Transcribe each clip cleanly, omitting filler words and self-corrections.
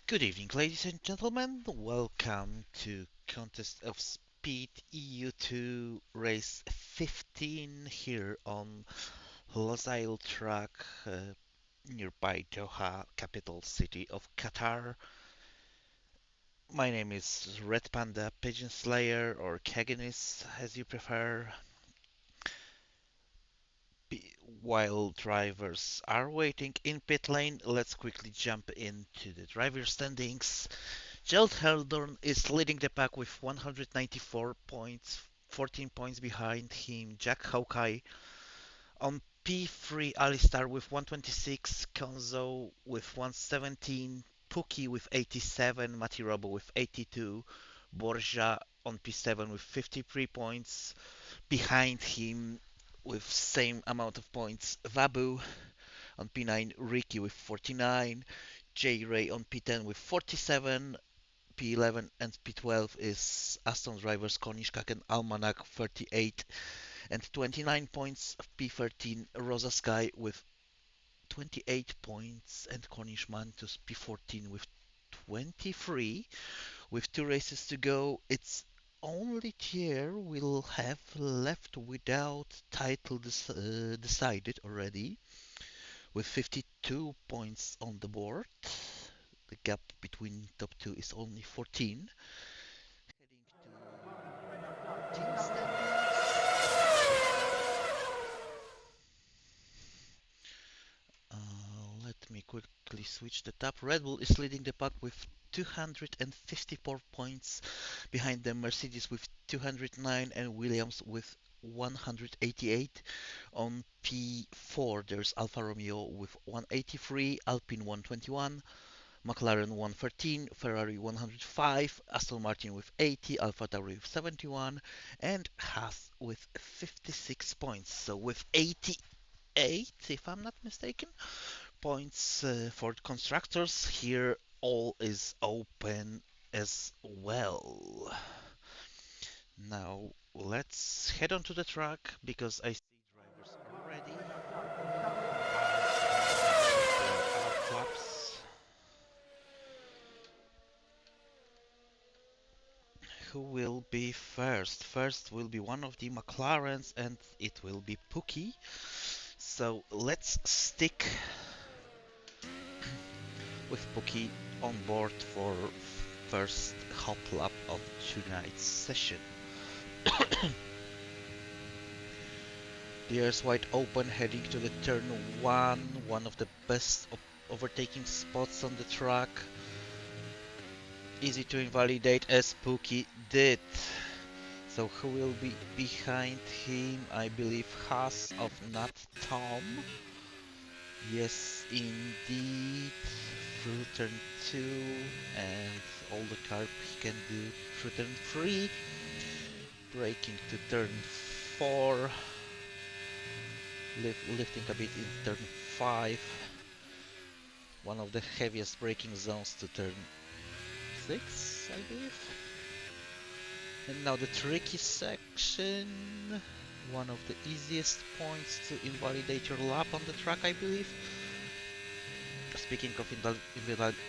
Good evening, ladies and gentlemen. Welcome to Contest of Speed EU2 Race 15 here on Losail track nearby Doha, capital city of Qatar. My name is Red Panda Pigeon Slayer or Kaganis as you prefer. While drivers are waiting in pit lane, let's quickly jump into the driver standings. Gerald Heldorn is leading the pack with 194 points, 14 points behind him. Jack Hawkeye on P3, Alistar with 126, Konzo with 117, Pookie with 87, Mati Robo with 82, Borja on P7 with 53 points. Behind him with same amount of points, Vabu on P9, Ricky with 49, J Ray on P10 with 47, P11 and P12 is Aston drivers Konishkak and Almanac 38 and 29 points. P13 Rosa Sky with 28 points and Cornish Mantus P14 with 23. With two races to go, it's only Thier will have left without title decided already with 52 points on the board. The gap between top two is only 14. Heading to team standings. Let me quickly switch the tab. Red Bull is leading the pack with 254 points. Behind them, Mercedes with 209 and Williams with 188. On P4, there's Alfa Romeo with 183, Alpine 121, McLaren 113, Ferrari 105, Aston Martin with 80, AlphaTauri with 71, and Haas with 56 points. So with 88, if I'm not mistaken, points for constructors, here all is open as well. Now let's head on to the track because I see drivers already. There are flaps. Who will be first? First will be one of the McLarens and it will be Pookie. So let's stick with Pookie on board for first hot lap of tonight's session. The air's wide open heading to the turn 1, one of the best overtaking spots on the track. Easy to invalidate as Pookie did. So who will be behind him? I believe Haas of Nat Tom. Yes, indeed. Through turn 2 and all the carb he can do through turn 3. Braking to turn 4. Lifting a bit in turn 5. One of the heaviest braking zones to turn 6, I believe. And now the tricky section. One of the easiest points to invalidate your lap on the track, I believe. Speaking of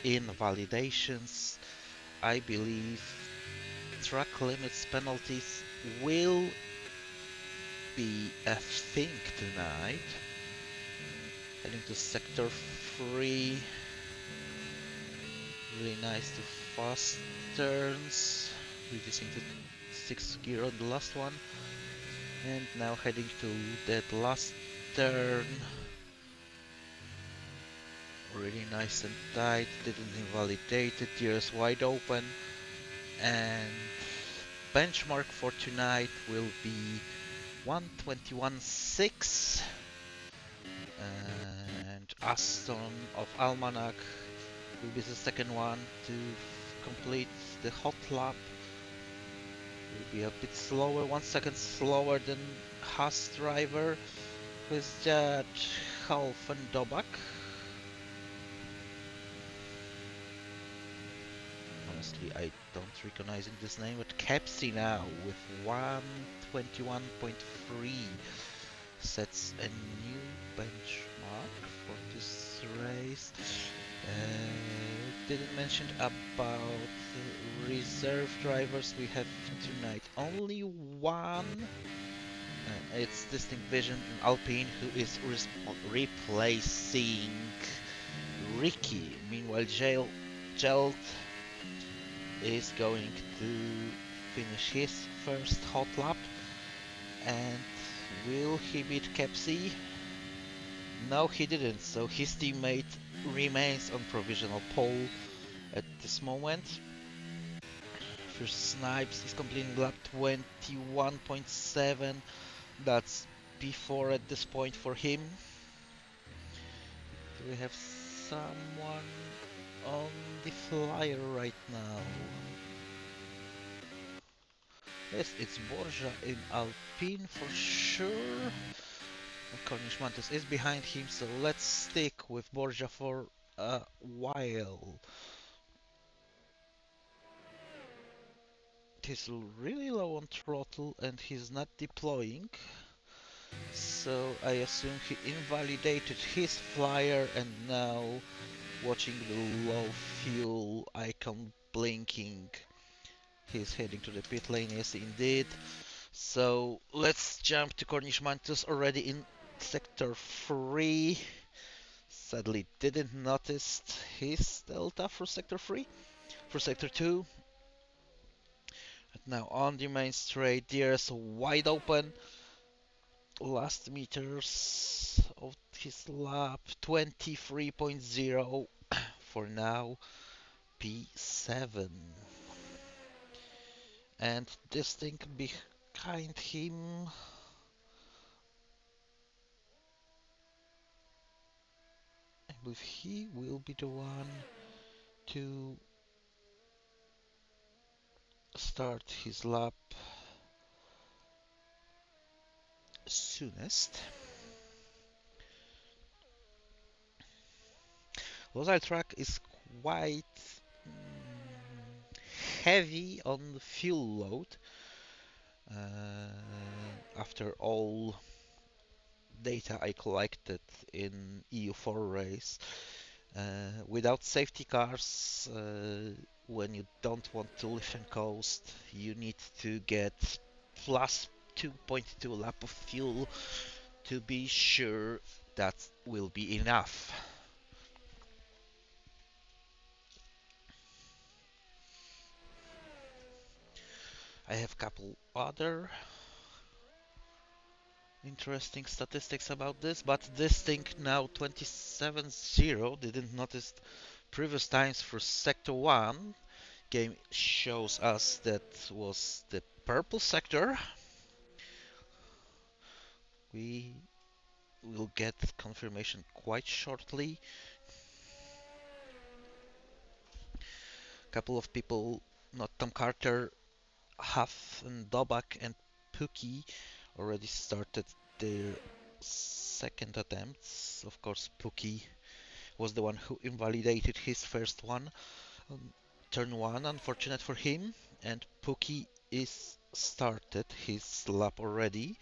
invalidations, I believe track limits penalties will be a thing tonight. Heading to sector 3. Really nice to fast turns. Reducing to 6th gear on the last one. And now heading to that last turn. Really nice and tight, didn't invalidate it, ears wide open. And benchmark for tonight will be 121.6. And Aston of Almanac will be the second one to complete the hot lap. Will be a bit slower, 1 second slower than Haas driver, who is Judge Halfendobak. Honestly, I don't recognize this name, but Capsi now with 121.3 sets a new benchmark for this race. didn't mention about reserve drivers we have tonight. Only one. It's Distinct Vision in Alpine who is replacing Ricky. Meanwhile, Gelt is going to finish his first hot lap. And will he beat Kepsi? No, he didn't. So his teammate remains on provisional pole at this moment. First Snipes is completing lap 21.7. That's P4 at this point for him. Do we have someone on the flyer right now? Yes, it's Borja in Alpine for sure. Cornish Mantis is behind him, so let's stick with Borja for a while. He's really low on throttle and he's not deploying, so I assume he invalidated his flyer and now watching the low fuel icon blinking. He's heading to the pit lane, yes indeed. So let's jump to Cornish Mantis already in sector 3. Sadly didn't notice his delta for sector 3. For sector 2. And now on the main straight, there's wide open. Last meters of his lap, 23.0 for now, P7. And this thing behind him, I believe he will be the one to start his lap soonest. Losail track is quite heavy on the fuel load. After all data I collected in EU4 race, without safety cars, when you don't want to lift and coast, you need to get plus 2.2 lap of fuel to be sure that will be enough. I have a couple other interesting statistics about this, but this thing now 27.0, didn't notice previous times for sector 1. Game shows us that was the purple sector. We will get confirmation quite shortly. Couple of people, not Tom Carter, Huff and Dobak and Pookie already started their second attempts. Of course, Pookie was the one who invalidated his first one on turn 1, unfortunate for him, and Pookie is started his lap already,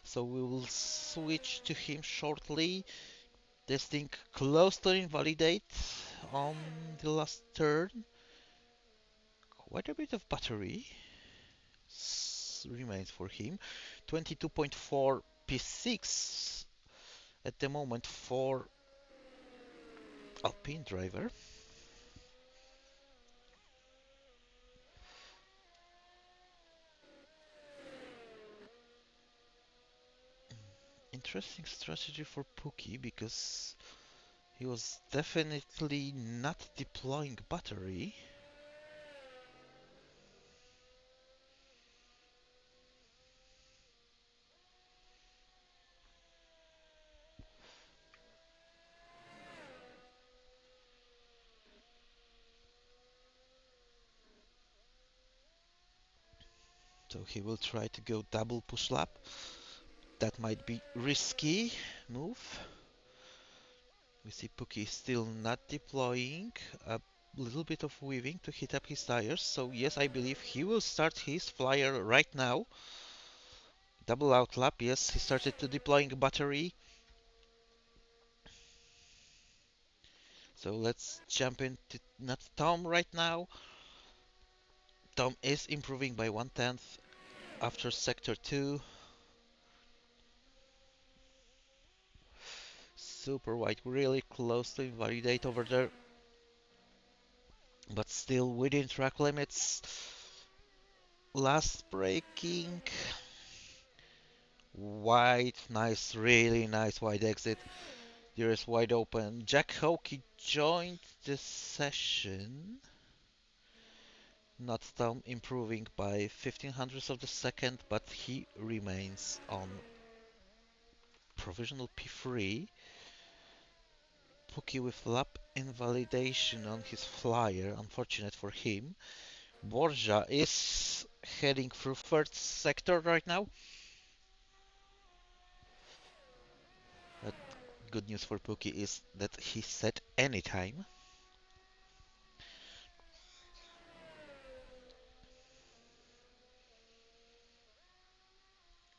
so we will switch to him shortly. This thing close to invalidate on the last turn. Quite a bit of battery remains for him. 22.4 P6 at the moment for Alpine driver. Interesting strategy for Pookie because he was definitely not deploying battery. So he will try to go double push lap. That might be risky move. We see Pookie still not deploying. A little bit of weaving to hit up his tires. So yes, I believe he will start his flyer right now. Double out lap, yes, he started to deploying battery. So let's jump into not Tom right now. Tom is improving by 1/10 after sector 2. Super wide, really close to invalidate over there, but still within track limits. Last braking. Wide, nice, really nice wide exit. There is wide open. Jack Hokey joined the session. Not Tom improving by 15 hundredths of the second, but he remains on provisional P3. Pookie with lap invalidation on his flyer, unfortunate for him. Borja is heading through third sector right now. But good news for Pookie is that he set any time.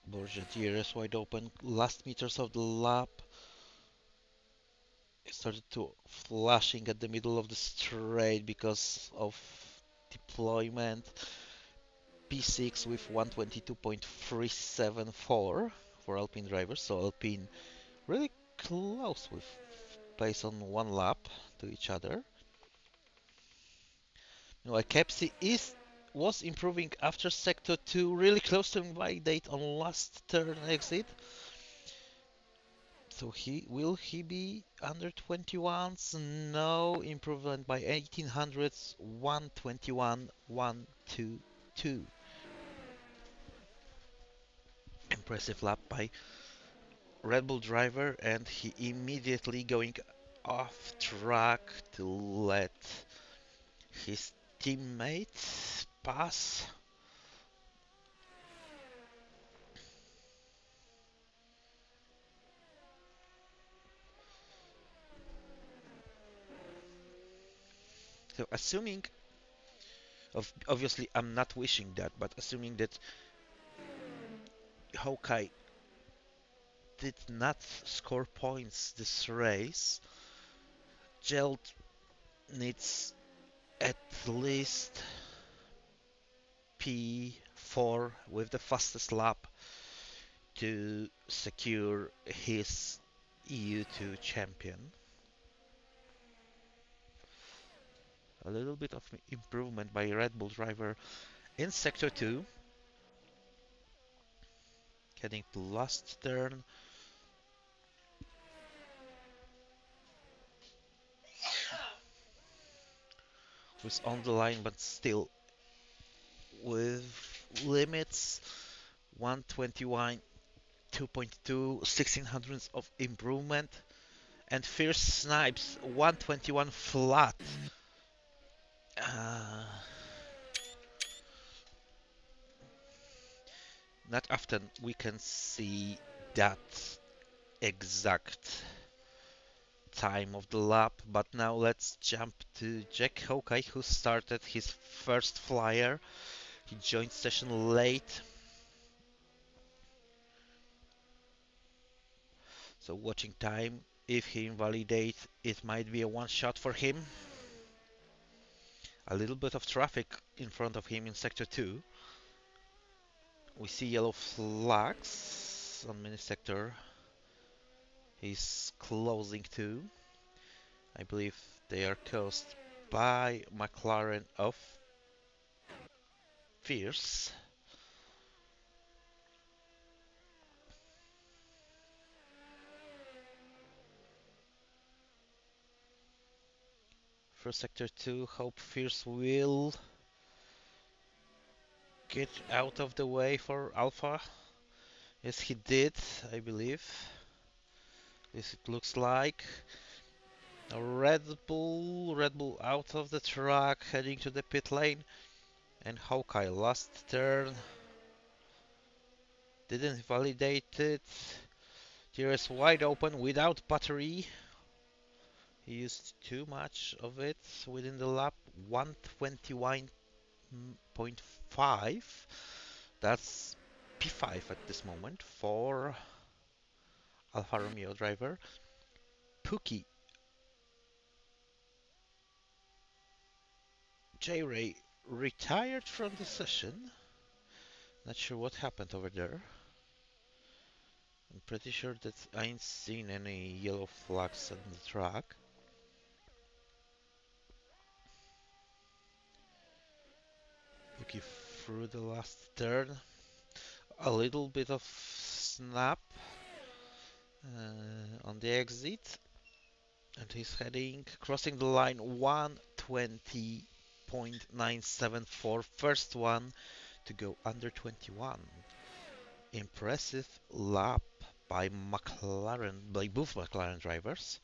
Borja DRS wide open, last meters of the lap. He started to flashing at the middle of the straight because of deployment. P6 with 122.374 for Alpine drivers, so Alpine really close with pace on one lap to each other. Meanwhile, Kepsi was improving after sector 2, really close to invalidate on last turn exit. So he be under 21s? No, improvement by 18 hundredths, 121, 122. Impressive lap by Red Bull driver, and he immediately going off track to let his teammates pass. So assuming, obviously I'm not wishing that, but assuming that Hawkeye did not score points this race, Gelt needs at least P4 with the fastest lap to secure his EU2 champion. A little bit of improvement by Red Bull driver in sector 2, heading to last turn. Was on the line, but still with limits. 121, 2.2, 16 hundredths of improvement. And Fierce Snipes, 121 flat. Uh, Not often we can see that exact time of the lap, but now let's jump to Jack Hawkeye, who started his first flyer. He joined session late, so watching time. If he invalidates, it might be a one shot for him. A little bit of traffic in front of him in sector 2. We see yellow flags on mini sector. He's closing too. I believe they are caused by McLaren of Fierce. For sector 2, hope Fierce will get out of the way for Alpha. Yes, he did, I believe. Yes, it looks like. Red Bull out of the track, heading to the pit lane. And Hawkeye last turn. Didn't validate it. Here is wide open without battery. He used too much of it within the lap. 121.5. That's P5 at this moment for Alfa Romeo driver. Pookie J Ray retired from the session. Not sure what happened over there. I'm pretty sure that I ain't seen any yellow flags on the track. Looking through the last turn. A little bit of snap on the exit. And he's heading, crossing the line 120.974. First one to go under 21. Impressive lap by McLaren, by both McLaren drivers.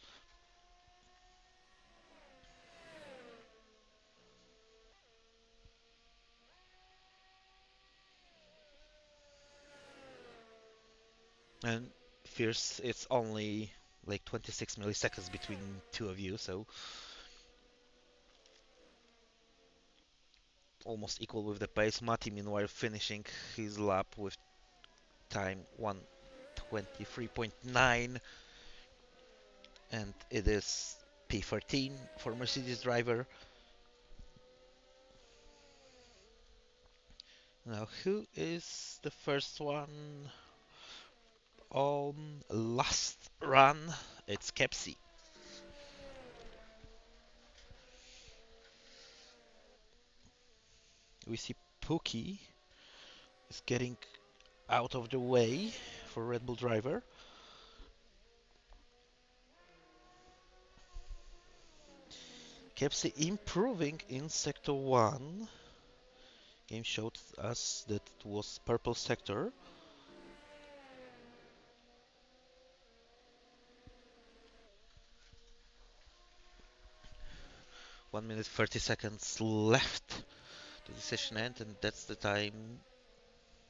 And Fierce, it's only like 26 milliseconds between two of you, so almost equal with the pace. Mati, meanwhile, finishing his lap with time 1:23.9, and it is P13 for Mercedes driver. Now, who is the first one on last run? It's Kepsi. We see Pookie is getting out of the way for Red Bull driver. Kepsi improving in sector 1. Game showed us that it was purple sector. One minute 30 seconds left to the session end, and that's the time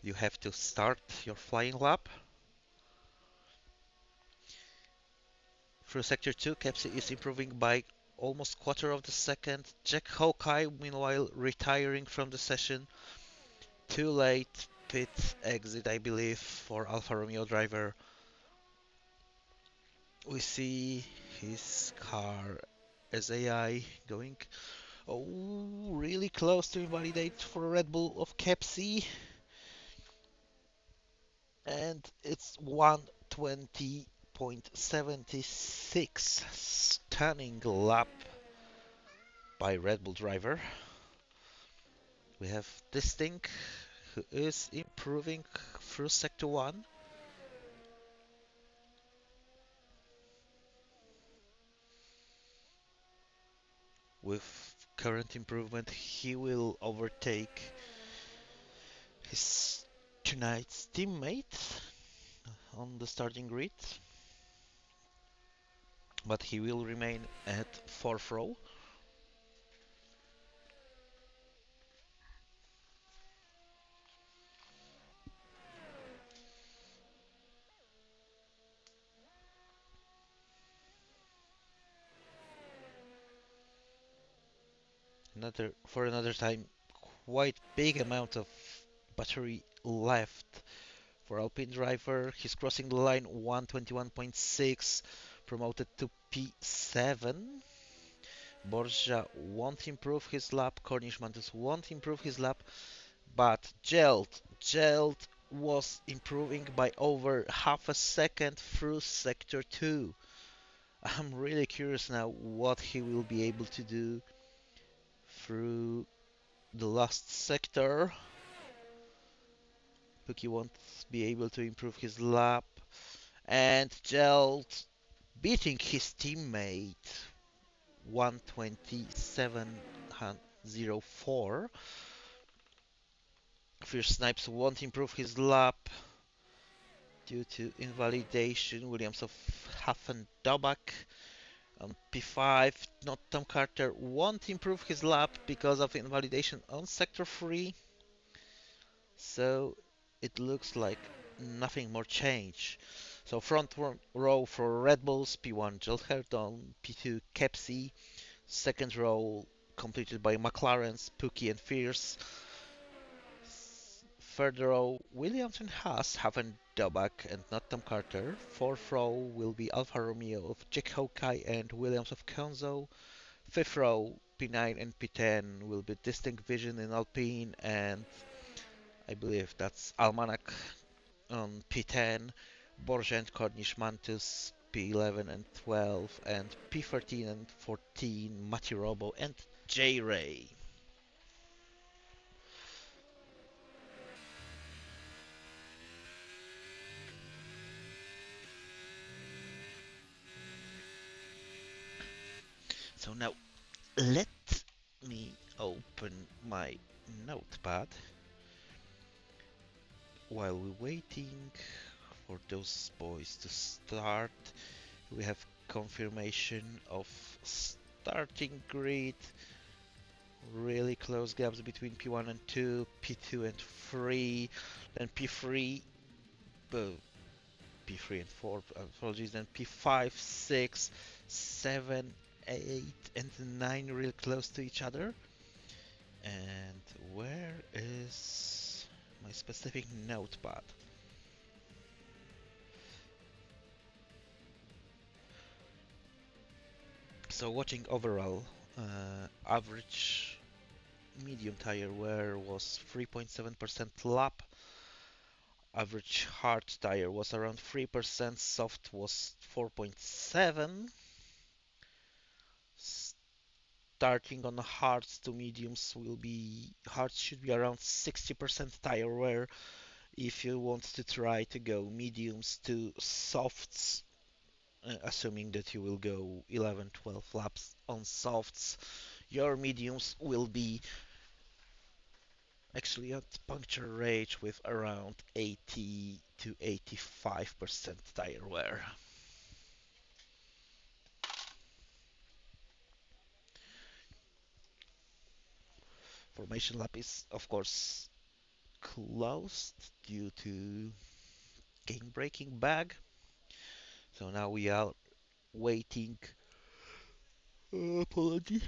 you have to start your flying lap. Through sector 2, Kepsi is improving by almost quarter of the second. Jack Hawkeye, meanwhile, retiring from the session. Too late pit exit, I believe, for Alfa Romeo driver. We see his car as AI going really close to invalidate for Red Bull of Kepsi. And it's 1:20.76. Stunning lap by Red Bull driver. We have Distinct, who is improving through sector 1. With current improvement, he will overtake his tonight's teammate on the starting grid, but he will remain at 4th row. For another time, quite big amount of battery left for Alpine driver. He's crossing the line 121.6, promoted to P7. Borja won't improve his lap. Cornish Mantis won't improve his lap. But Geld was improving by over half a second through sector 2. I'm really curious now what he will be able to do through the last sector. Pookie won't be able to improve his lap. And Geld beating his teammate 1:27.04. Fierce Snipes won't improve his lap due to invalidation. Williams of Haffendobach on P5. Not Tom Carter won't improve his lap because of invalidation on sector 3. So it looks like nothing more change. So front row for Red Bulls, P1 Jill Herton, P2 Kepsi, second row completed by McLaren's, Pookie and Fierce. Third row, Williams and Haas, Haffendobach and not Tom Carter. Fourth row will be Alfa Romeo of Jack Hawkeye and Williams of Konzo. Fifth row, P9 and P10 will be Distinct Vision in Alpine, and I believe that's Almanac on P10, Borgia and Cornish Mantus P11 and 12, and P13 and 14, Matirobo and J-Ray. So now let me open my notepad while we're waiting for those boys to start. We have confirmation of starting grid, really close gaps between P1 and 2, P2 and 3, then P3, P3 and 4, apologies, then P5, 6, 7, 8, and 9 really close to each other. And where is my specific notepad? So watching overall, average medium tire wear was 3.7% lap, average hard tire was around 3%, soft was 4.7. Starting on the hards to mediums will be hards should be around 60% tire wear if you want to try to go mediums to softs, assuming that you will go 11-12 laps on softs. Your mediums will be actually at puncture rate with around 80 to 85% tire wear. Formation lap is of course closed due to game breaking bag. So now we are waiting. Apology.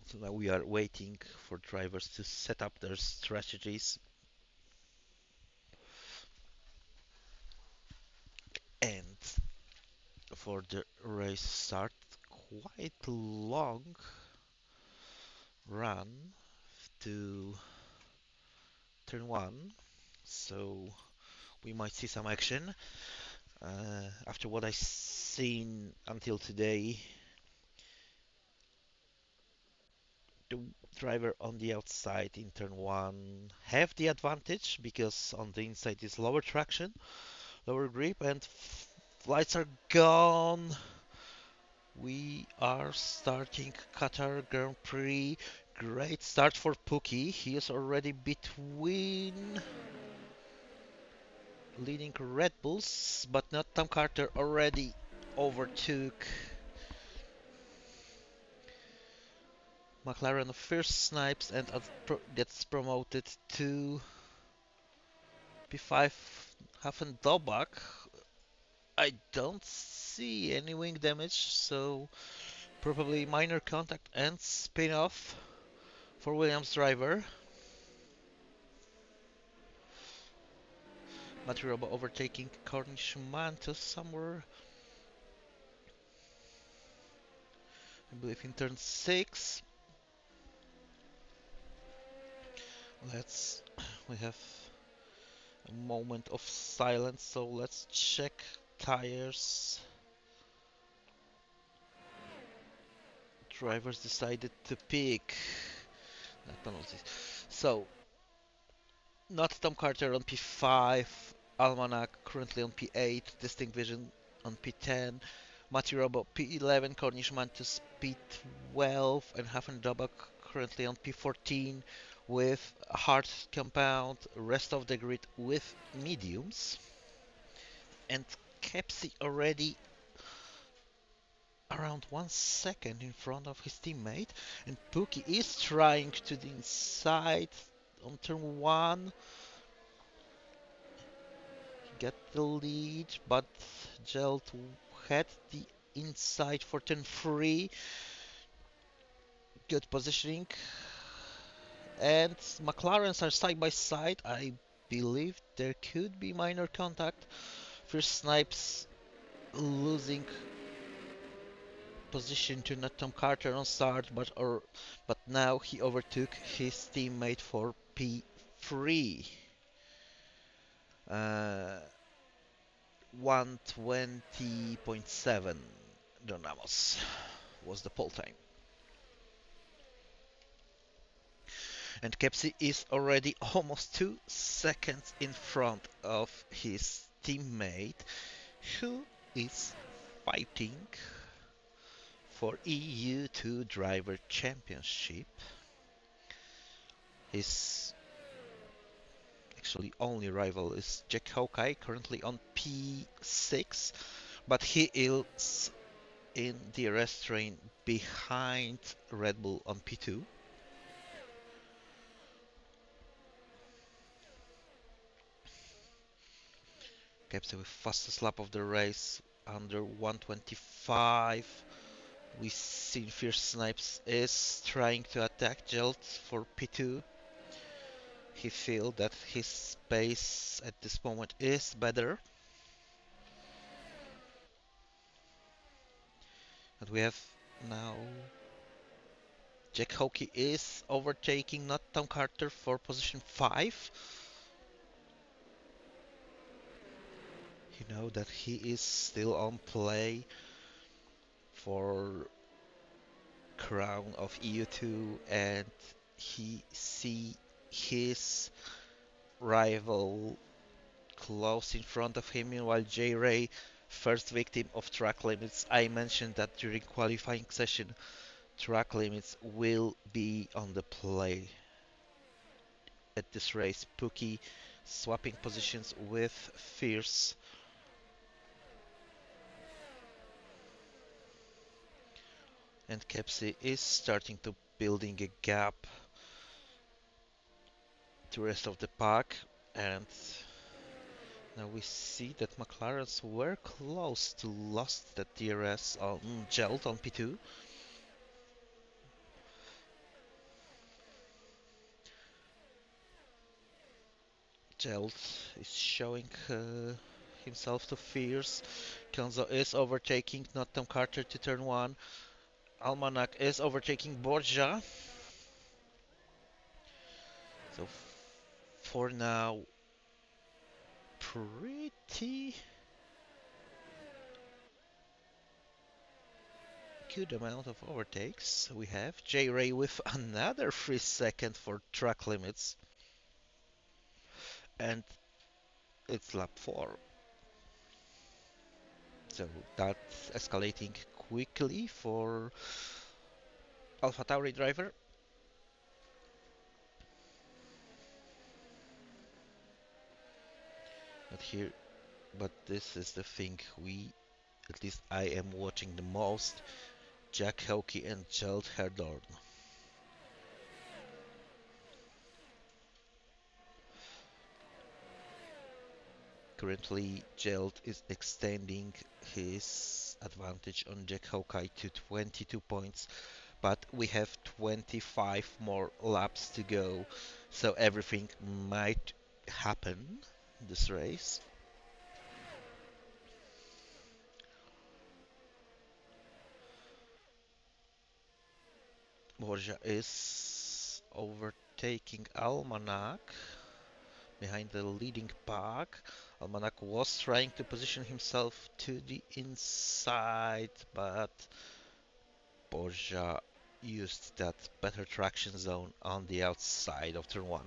So now we are waiting for drivers to set up their strategies. And for the race start, quite long run to turn one. So we might see some action. After what I've seen until today, the driver on the outside in turn one have the advantage because on the inside is lower traction, lower grip, and lights are gone. We are starting Qatar Grand Prix. Great start for Pookie. He is already between leading Red Bulls, but not Tom Carter already overtook McLaren first snipes and gets promoted to P5 Hafen-Dobak. I don't see any wing damage, so probably minor contact and spin off for Williams driver. Matiroba overtaking Cornish Mantus somewhere, I believe in turn 6. We have a moment of silence, so let's check tires. Drivers decided to pick not penalties. So, not Tom Carter on P5, Almanac currently on P8, Distinct Vision on P10, Matirobo P11, Cornish Mantis P12, and Hafen-Dobak currently on P14 with hard compound, rest of the grid with mediums. And Kepsi already around 1 second in front of his teammate, and Pookie is trying to the inside on turn 1, get the lead, but Gelt had the inside for turn 3, good positioning, and McLarens are side by side. I believe there could be minor contact. First Snipes losing position to not Tom Carter on start, but now he overtook his teammate for P3. 120.7 Donamos was the pole time. And Kepsi is already almost 2 seconds in front of his teammate, who is fighting for EU2 Driver Championship. His actually only rival is Jack Hawkeye, currently on P6, but he is in the rest train behind Red Bull on P2. Kepsi with fastest lap of the race, under 125. We see Fierce Snipes is trying to attack Jelt for P2. He feels that his pace at this moment is better. And we have now Jack Hokey is overtaking not Tom Carter for position 5. You know that he is still on play for crown of EU2, and he see his rival close in front of him. Meanwhile, J Ray, first victim of track limits. I mentioned that during qualifying session, track limits will be on the play at this race. Pookie swapping positions with Fierce. And Kepsi is starting to building a gap to the rest of the pack. And now we see that McLarens were close to lost the DRS on Gelt on P2. Gelt is showing himself to Fierce. Kenzo is overtaking Nottingham Carter to turn 1. Almanac is overtaking Borja. So for now, pretty good amount of overtakes. We have J Ray with another 3 seconds for track limits. And it's lap 4. So that's escalating quickly for AlphaTauri driver. But here, but this is the thing at least I am watching the most. Jack Hokey and Gerald Herdorn. Currently, Gerald is extending his advantage on Jack Hokey to 22 points, but we have 25 more laps to go, so everything might happen this race. Borja is overtaking Almanac behind the leading pack. Almanac was trying to position himself to the inside, but Borja used that better traction zone on the outside of turn 1.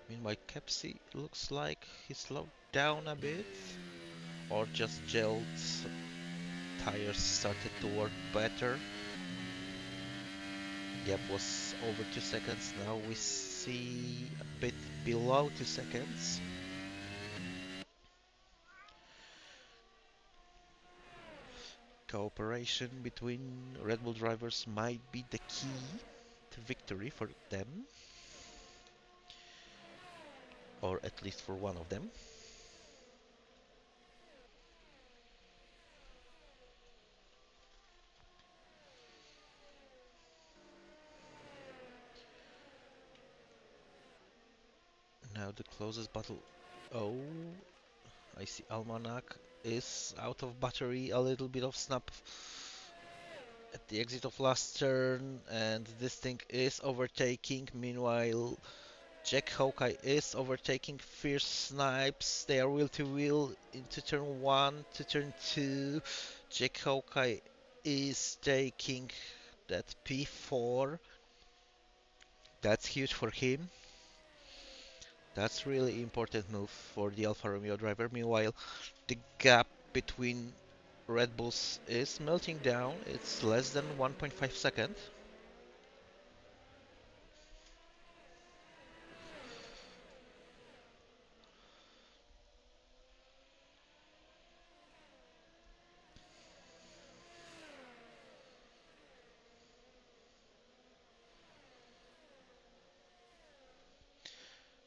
Meanwhile, Kepsi looks like he slowed down a bit, or just Gel's tires started to work better. Gap was over 2 seconds, now we see a bit below 2 seconds. Cooperation between Red Bull drivers might be the key to victory for them, or at least for one of them. Now the closest battle. Oh, I see Almanac is out of battery. A little bit of snap at the exit of last turn, and this thing is overtaking. Meanwhile, Jack Hawkeye is overtaking Fierce Snipes. They are wheel to wheel into turn 1 to turn 2. Jack Hawkeye is taking that P4. That's huge for him. That's really important move for the Alfa Romeo driver. Meanwhile, the gap between Red Bulls is melting down. It's less than 1.5 seconds.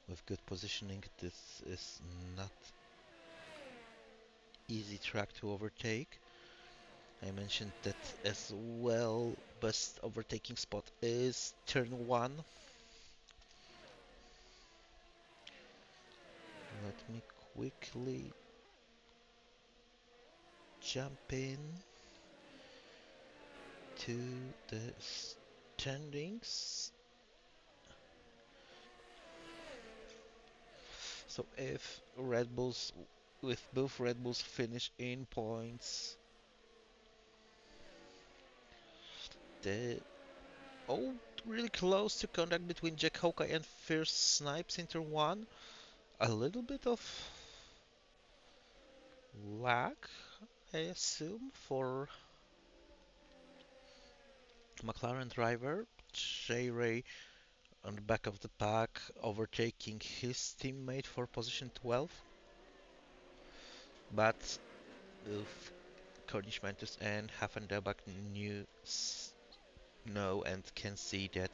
With good positioning, this is not easy track to overtake. I mentioned that as well. Best overtaking spot is turn 1. Let me quickly jump in to the standings. So if Red Bulls, with both Red Bulls finish in points, the oh, really close to contact between Jack Hawkeye and Fierce Snipes in turn 1. A little bit of lag, I assume, for McLaren driver. J-Ray on the back of the pack, overtaking his teammate for position 12. But Cornish Mantis and Haffenderbach knew know and can see that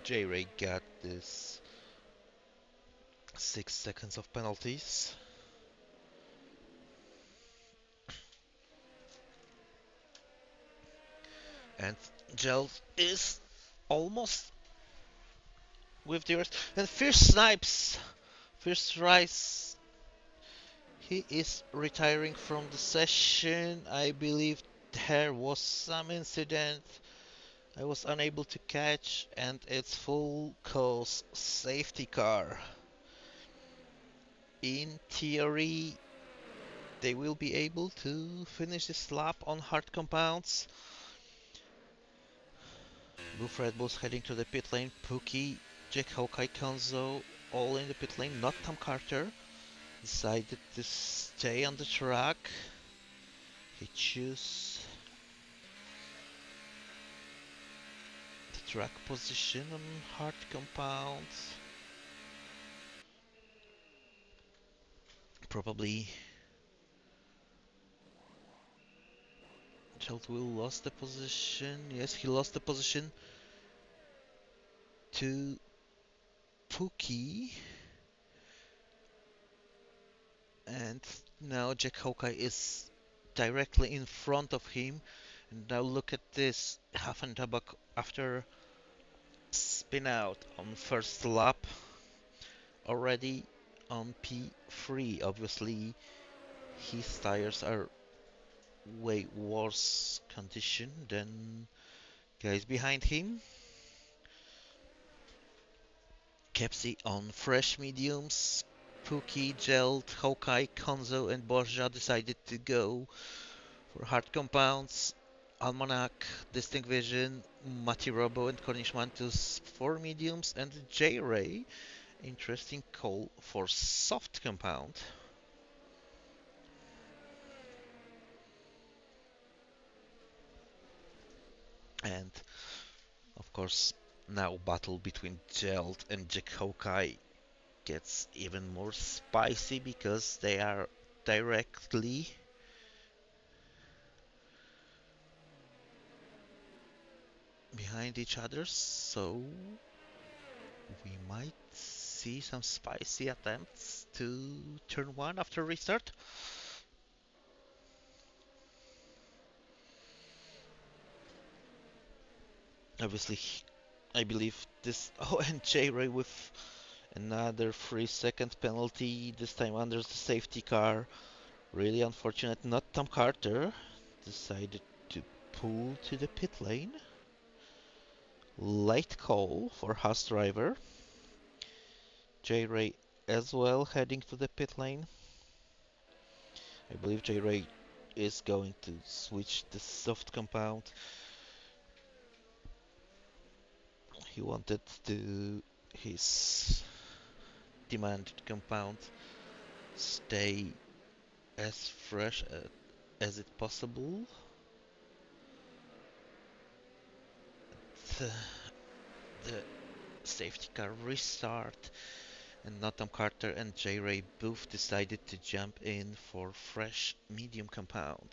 J-Ray got this 6 seconds of penalties. And Gel is almost with the rest. And Fierce Snipes! Fierce Rice. He is retiring from the session. I believe there was some incident I was unable to catch, and it's full course safety car. In theory, they will be able to finish this lap on hard compounds. Both Red Bulls heading to the pit lane. Pookie, Jack Hawkeye, Konzo, all in the pit lane. Not Tom Carter. Decided to stay on the track. He chose the track position on hard compounds. Probably Will lost the position. Yes, he lost the position to Pookie. And now Jack Hawkeye is directly in front of him. And now look at this. Haffentabak after spin out on first lap already on P3. Obviously his tires are way worse condition than guys behind him. Kepsi on fresh mediums. Pookie, Gelt, Hawkeye, Konzo and Borja decided to go for hard compounds. Almanac, Distinct Vision, Mati Robo and Cornish Mantus for mediums, and J-Ray, interesting call for soft compound. And of course, now battle between Gelt and Jack Hawkeye gets even more spicy because they are directly behind each other, so we might see some spicy attempts to turn 1 after restart. Obviously, I believe this. Oh, and J-Ray with Another 3-second penalty, this time under the safety car. Really unfortunate. Not Tom Carter decided to pull to the pit lane. Late call for Haas driver. J Ray as well heading to the pit lane. I believe J Ray is going to switch the soft compound. He wanted to his demanded compound stay as fresh as it possible. The, the safety car restart, and Nottingham Carter and J Ray both decided to jump in for fresh medium compound.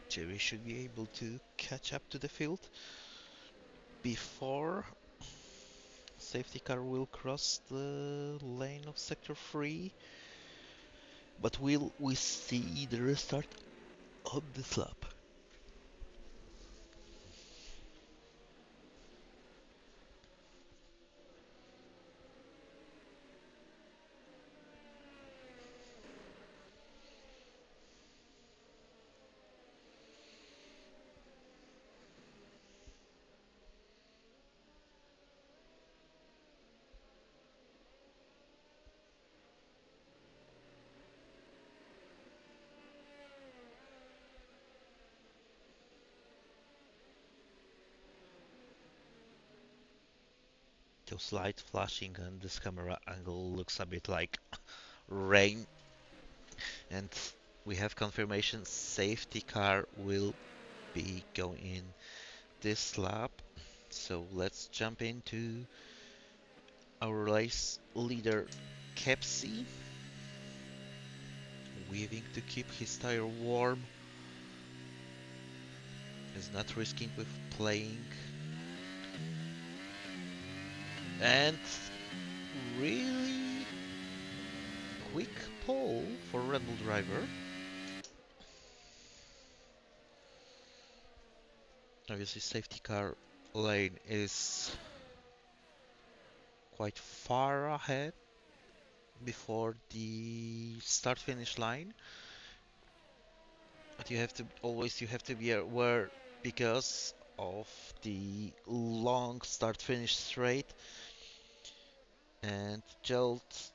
J Ray should be able to catch up to the field before safety car will cross the lane of sector 3. But will we see the restart on this lap? Those lights flashing and this camera angle looks a bit like rain, and we have confirmation safety car will be going in this lap. So let's jump into our race leader Kepsi, weaving to keep his tire warm. Is not risking with playing. And really quick pole for Red Bull driver. Obviously safety car lane is quite far ahead before the start finish line, but you have to be aware because of the long start finish straight, and Jolt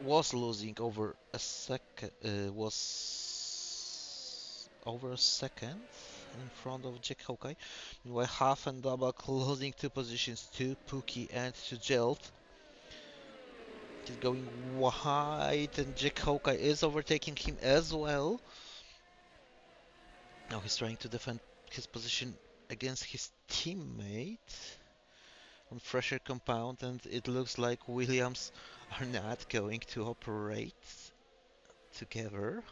was losing over a second, was over a second in front of Jack Hawkeye. Meanwhile, Half and Double closing 2 positions to Pookie and to Jelt. He's going wide, and Jack Hawkeye is overtaking him as well. Now he's trying to defend his position against his teammate on fresher compound, and it looks like Williams are not going to operate together.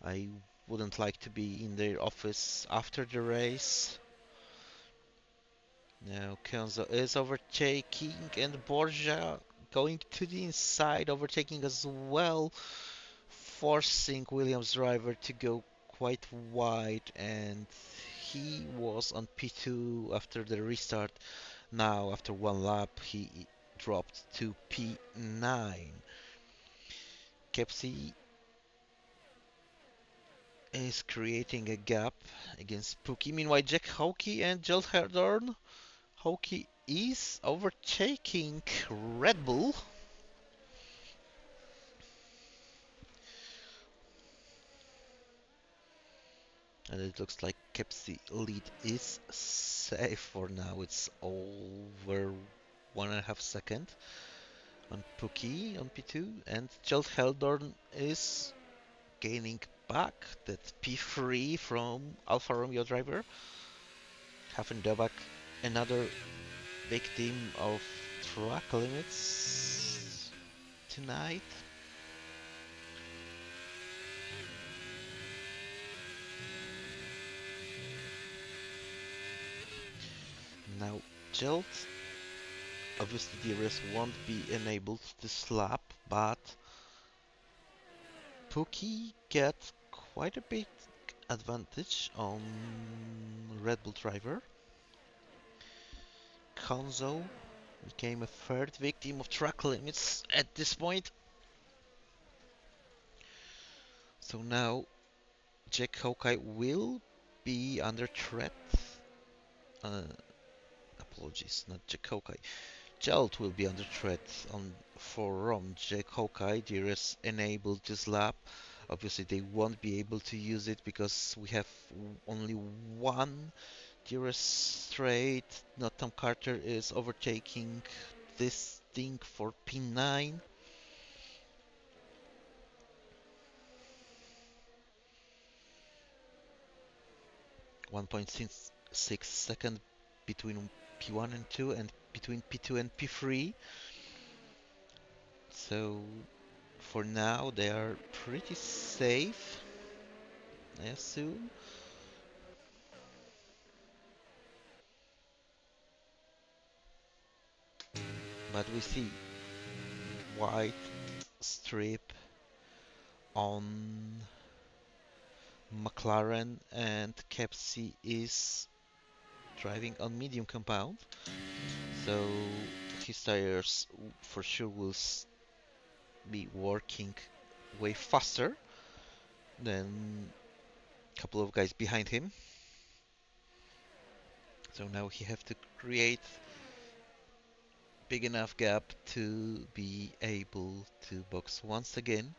I wouldn't like to be in their office after the race. Now Kenzo is overtaking, and Borja going to the inside, overtaking as well, forcing Williams driver to go quite wide, and he was on P2 after the restart. Now after one lap he dropped to P9. Kepsi is creating a gap against Pookie. Meanwhile, Jack Hawkey and Jill Herdorn. Hawkey is overtaking Red Bull. And it looks like Kepsi lead is safe for now. It's over 1.5 seconds on Pookie on P2, and Jill Herdorn is gaining back that P3 from Alfa Romeo driver. Haffendabak, another victim of track limits tonight. Now, Jelt, obviously DRS won't be enabled this lap, but Pookie get quite a big advantage on Red Bull driver. Konzo became a third victim of track limits at this point. So now Jack Hawkeye will be under threat. Uh, Apologies, not Jack Hawkeye. Jelt will be under threat on from Jack Hawkeye. DRS enabled this lap. Obviously, they won't be able to use it because we have only one DRS straight. Not Tom Carter is overtaking this thing for P9. 1.6 second between P1 and 2 and between P2 and P3. So for now they are pretty safe, I assume. But we see white strip on McLaren and Kepsi is driving on medium compound. So his tires for sure will be working way faster than a couple of guys behind him. So now he have to create big enough gap to be able to box once again.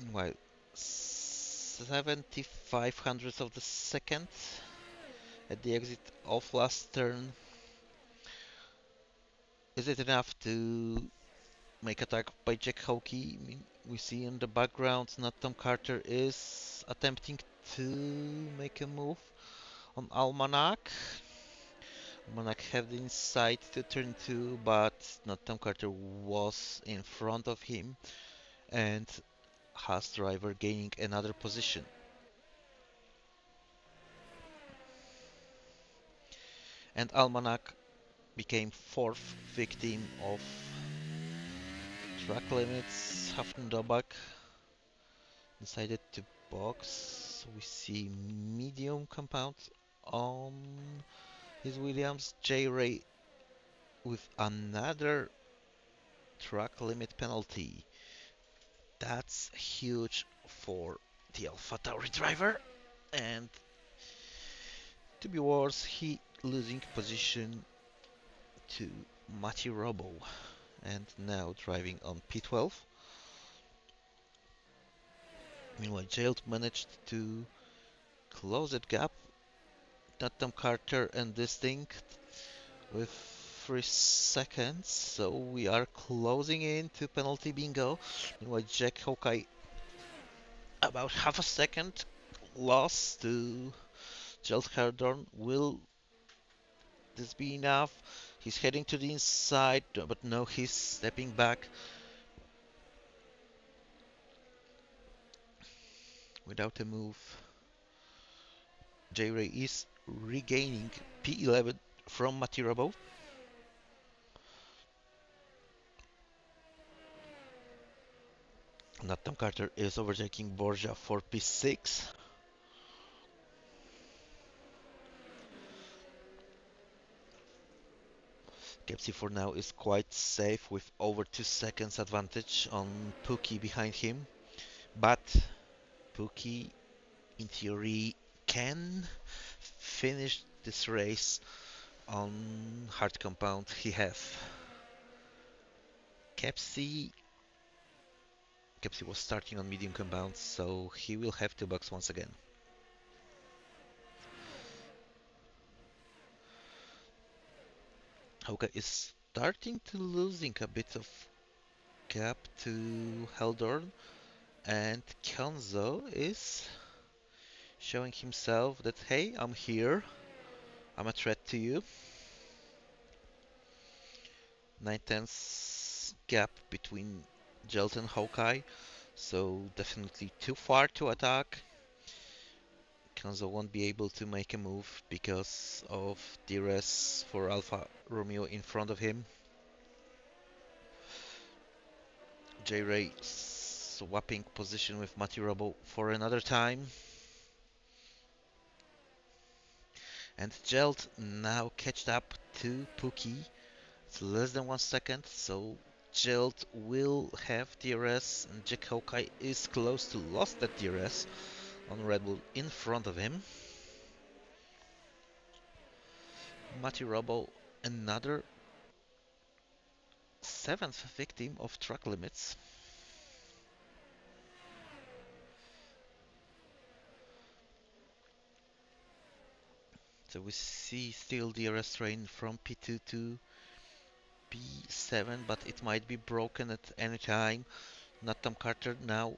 Meanwhile, 75 hundredths of the second at the exit of last turn. Is it enough to make attack by Jack Hawkey? I mean, we see in the background that Tom Carter is attempting to make a move on Almanac. Almanac had the inside to turn 2, but not Tom Carter was in front of him and Haas driver gaining another position. And Almanac became fourth victim of track limits. Hafnendobach decided to box. We see medium compound on his Williams. J. Ray with another track limit penalty. That's huge for the AlphaTauri driver. And to be worse, he losing position to Mati Robo and now driving on P12. Meanwhile, Jailed managed to close that gap. Tom Carter and this thing with 3 seconds, so we are closing in to penalty bingo. Meanwhile, Jack Hawkeye about half a second loss to Gerald Hardorn. Will this be enough? He's heading to the inside, but no, he's stepping back without a move. J-Ray is regaining P11 from Matirabo. Tom Carter is overtaking Borja for P6. Kepsi for now is quite safe with over 2 seconds advantage on Pookie behind him. But Pookie, in theory, can finish this race on hard compound. He have Kepsi. Kepsi was starting on medium compound, so he will have to box once again. Hoka is starting to losing a bit of gap to Heldorn, and Kyonzo is showing himself that, hey, I'm here, I'm a threat to you. 9/10 gap between Jelt and Hawkeye, so definitely too far to attack. Kyonzo won't be able to make a move because of DRS for Alfa Romeo in front of him. J-Ray swapping position with Mati Robo for another time. And Gelt now catched up to Pookie. It's less than 1 second, so Gelt will have DRS, and Jack Hawkeye is close to lost that DRS on Red Bull in front of him. Mati Robo, another seventh victim of track limits. So we see still DRS train from P2 to P7, but it might be broken at any time. Tom Carter now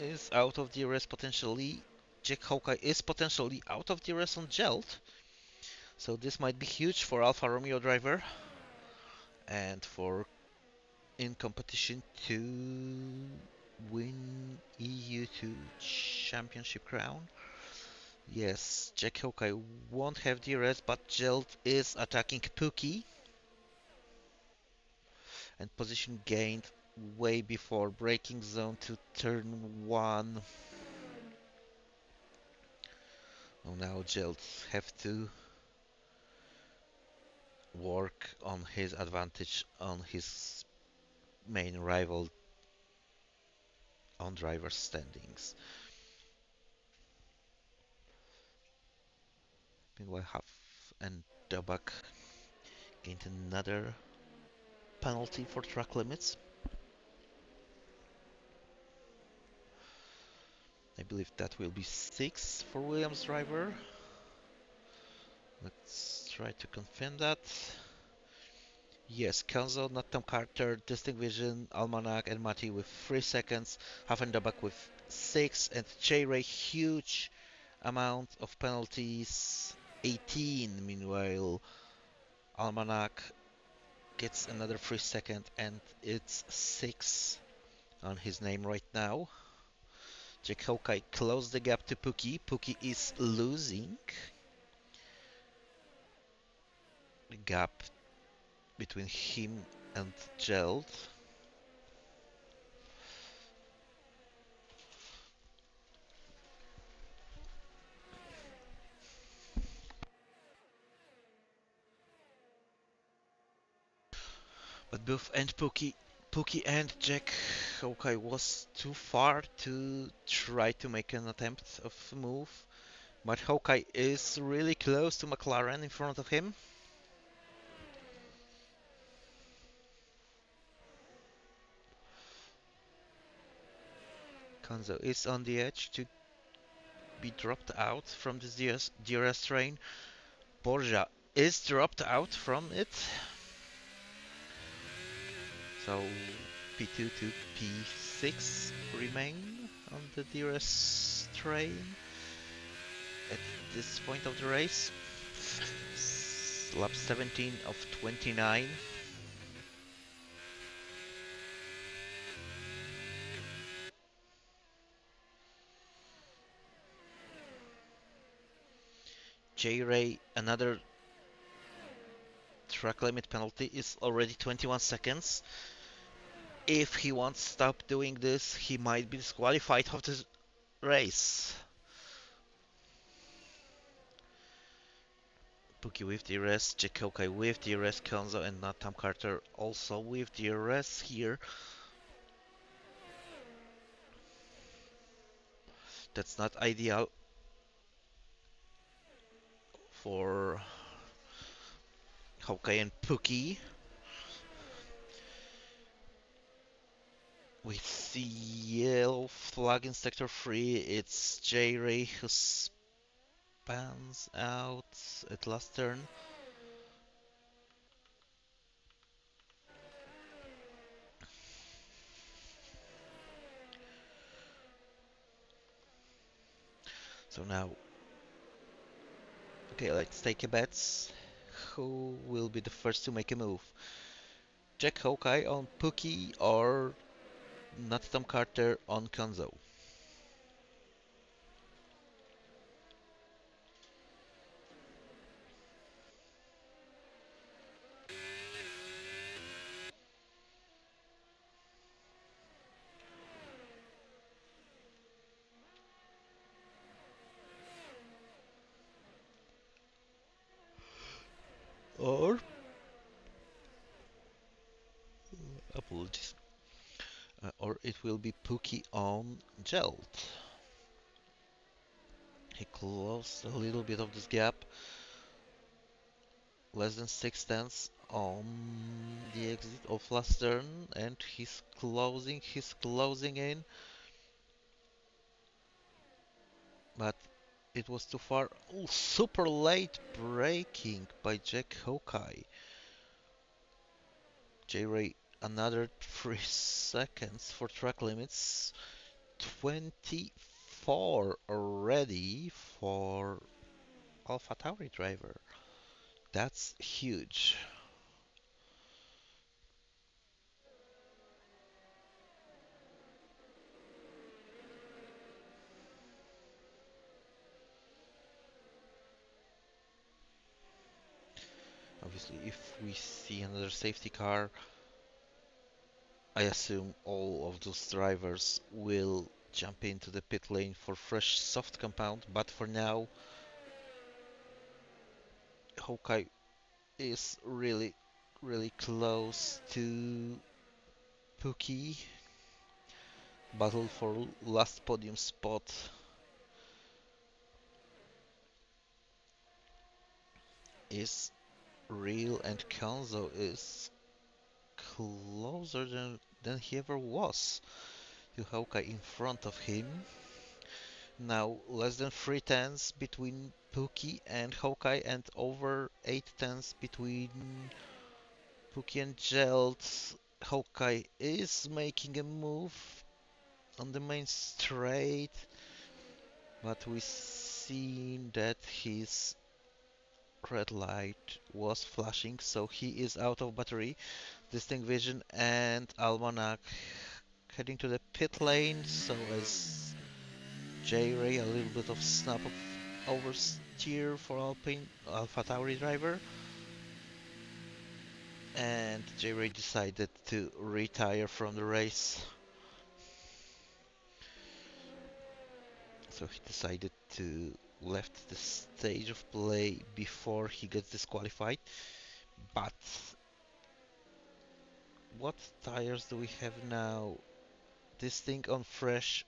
is out of DRS potentially. Jack Hawkeye is potentially out of DRS on Gelt. So this might be huge for Alfa Romeo driver and for in competition to win EU2 championship crown. Yes, Jack Hawkeye won't have DRS, but Gelt is attacking Pookie. And position gained way before braking zone to turn 1. Oh, now Gelt have to work on his advantage on his main rival on driver's standings. Meanwhile, Huff and Dubak gained another penalty for track limits. I believe that will be 6 for Williams driver. Let's try to confirm that. Yes, Kenzo, Tom Carter, Distinct Vision, Almanac, and Mati with 3 seconds. Hafendabak with 6, and J-Ray, huge amount of penalties, 18. Meanwhile, Almanac gets another 3 seconds, and it's 6 on his name right now. Jack Hawkeye closed the gap to Pookie. Pookie is losing the gap between him and Gelt. But both and Pookie and Jack Hawkeye was too far to try to make an attempt of a move. But Hawkeye is really close to McLaren in front of him. Konzo is on the edge to be dropped out from this DRS train. Borja is dropped out from it. So P2 to P6 remain on the DRS train at this point of the race. Lap 17 of 29. J-Ray, another track limit penalty is already 21 seconds. If he won't stop doing this, he might be disqualified of this race. Pookie with DRS, Jack Hawkeye with DRS, Konzo and Tom Carter also with DRS here. That's not ideal for Hawkeye and Pookie. We see yellow flag in sector 3. It's J-Ray who spans out at last turn. So now, okay, let's take a bet. Who will be the first to make a move? Jack Hawkeye on Pookie or Tom Carter on Konzo? Apologies. Or it will be Pookie on Gelt. He closed a little bit of this gap, less than 6 tenths on the exit of last turn, and he's closing in, but it was too far. Oh, super late braking by Jack Hawkeye. J-Ray another 3 seconds for track limits. 24 already for AlphaTauri driver. That's huge. Obviously, if we see another safety car, I assume all of those drivers will jump into the pit lane for fresh soft compound, but for now, Hawkeye is really, really close to Pookie. Battle for last podium spot is real, and Kanzo is closer than he ever was to Hawkeye in front of him. Now less than 3 tenths between Pookie and Hawkeye, and over 8 tenths between Pookie and Gelt. Hawkeye is making a move on the main straight, but we seen that his red light was flashing, so he is out of battery. Distinct Vision and Almanac heading to the pit lane, so as J-Ray a little bit of snap of oversteer for Alpine AlphaTauri driver, and J-Ray decided to retire from the race. So he decided to left the stage of play before he gets disqualified. But what tires do we have now? This thing on fresh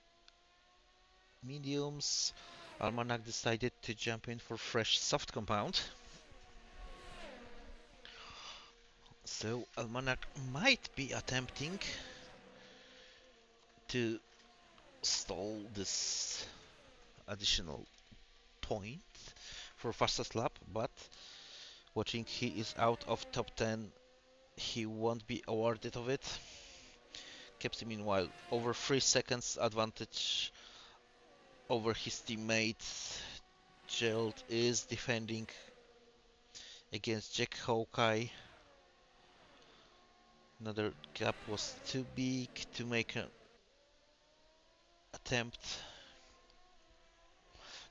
mediums. Almanac decided to jump in for fresh soft compound. So Almanac might be attempting to stall this additional point for fastest lap, but watching he is out of top 10, he won't be awarded of it. Kepsi meanwhile over 3 seconds advantage over his teammate. Gerald is defending against Jack Hawkeye. Another gap was too big to make an attempt.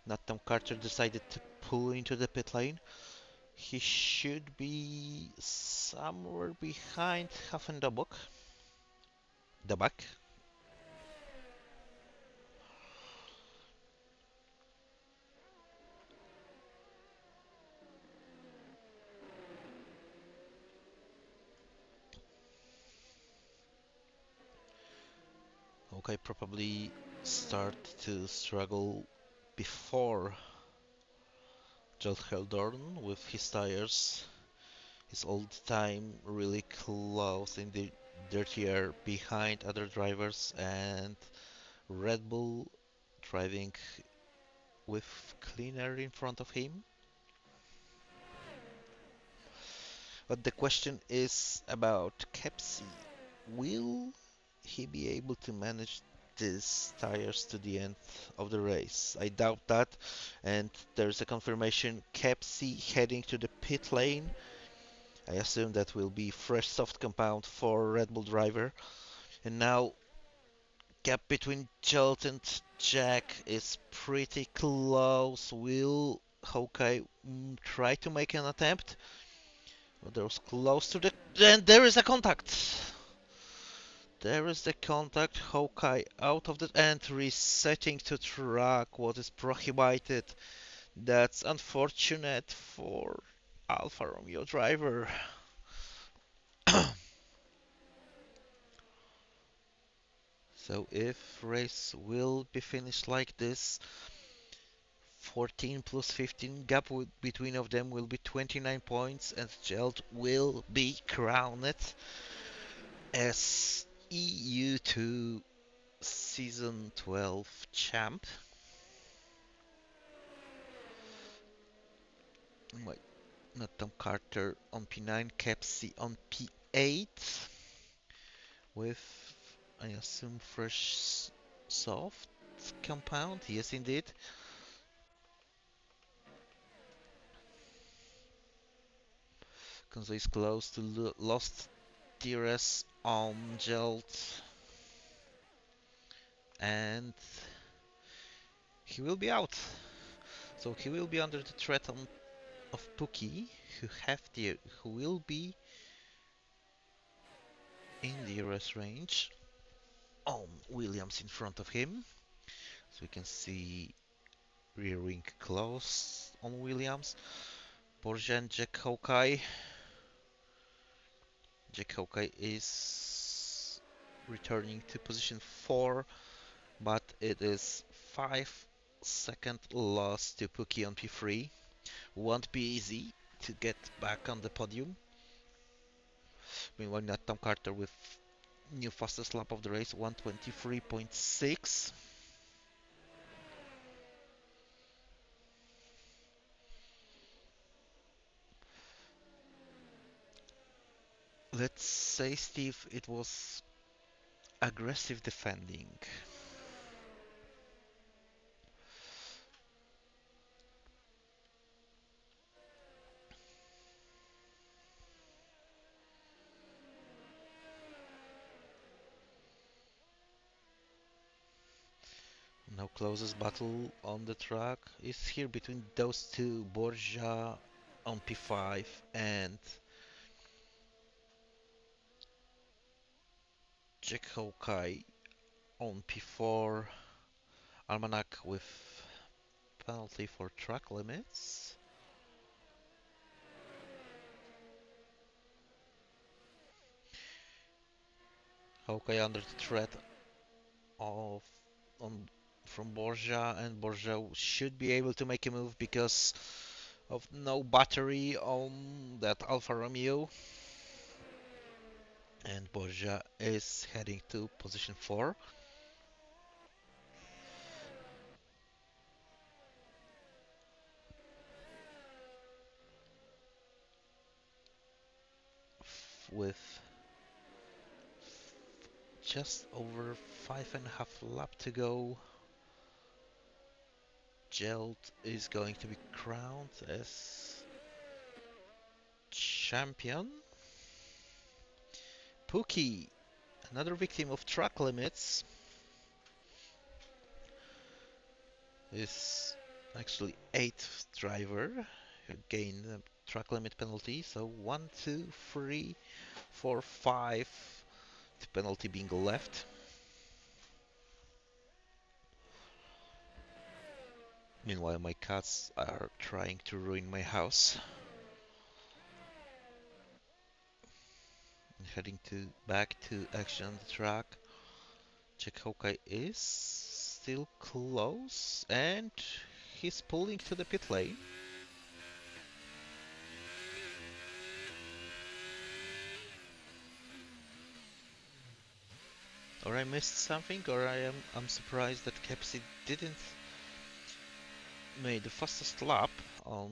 Nathan Carter decided to pull into the pit lane. He should be somewhere behind Haffendabok. The back. Okay, probably start to struggle before Joel Heldorn with his tires. His old time really close in the dirty air behind other drivers, and Red Bull driving with clean air in front of him. But the question is about Kepsi. Will he be able to manage these tires to the end of the race? I doubt that. And there's a confirmation Kepsi heading to the pit lane. I assume that will be fresh soft compound for Red Bull driver. And now gap between Jolt and Jack is pretty close. Will Hawkeye try to make an attempt? Well, that was close to the... And there is a contact! There is the contact. Hawkeye out of the end, resetting to track what is prohibited. That's unfortunate for Alfa Romeo driver. So if race will be finished like this, 14 plus 15 gap between of them will be 29 points, and Geld will be crowned as EU2 season 12 champ. Wait, not Tom Carter on P9, Kepsi on P8 with, I assume, fresh soft compound. Yes, indeed. Konzo is close to Lost Tears on Gelt, and he will be out. So he will be under the threat of Pookie, who will be in the DRS range on Williams in front of him. So we can see rear wing close on Williams. Porsche and Jack Hawkeye. Jack Hawkeye is returning to position 4, but it is 5-second loss to Pookie on P3. Won't be easy to get back on the podium. Meanwhile, not Tom Carter with new fastest lap of the race, 1:23.6. Let's say, Steve, it was aggressive defending. Now closest battle on the track is here between those two, Borja on P5 and Jack Hawkeye on P4. Almanac with penalty for track limits. Hawkeye under the threat of on from Borja, and Borja should be able to make a move because of no battery on that Alfa Romeo. And Borja is heading to position 4. With just over 5.5 lap to go, Geld is going to be crowned as champion. Pookie, another victim of track limits, is actually 8th driver who gained the track limit penalty. So 1, 2, 3, 4, 5, the penalty being left. Meanwhile, my cats are trying to ruin my house. Heading back to action on the track. Jack Hawkeye is still close, and he's pulling to the pit lane. Or I missed something, or I'm surprised that Kepsi didn't make the fastest lap on.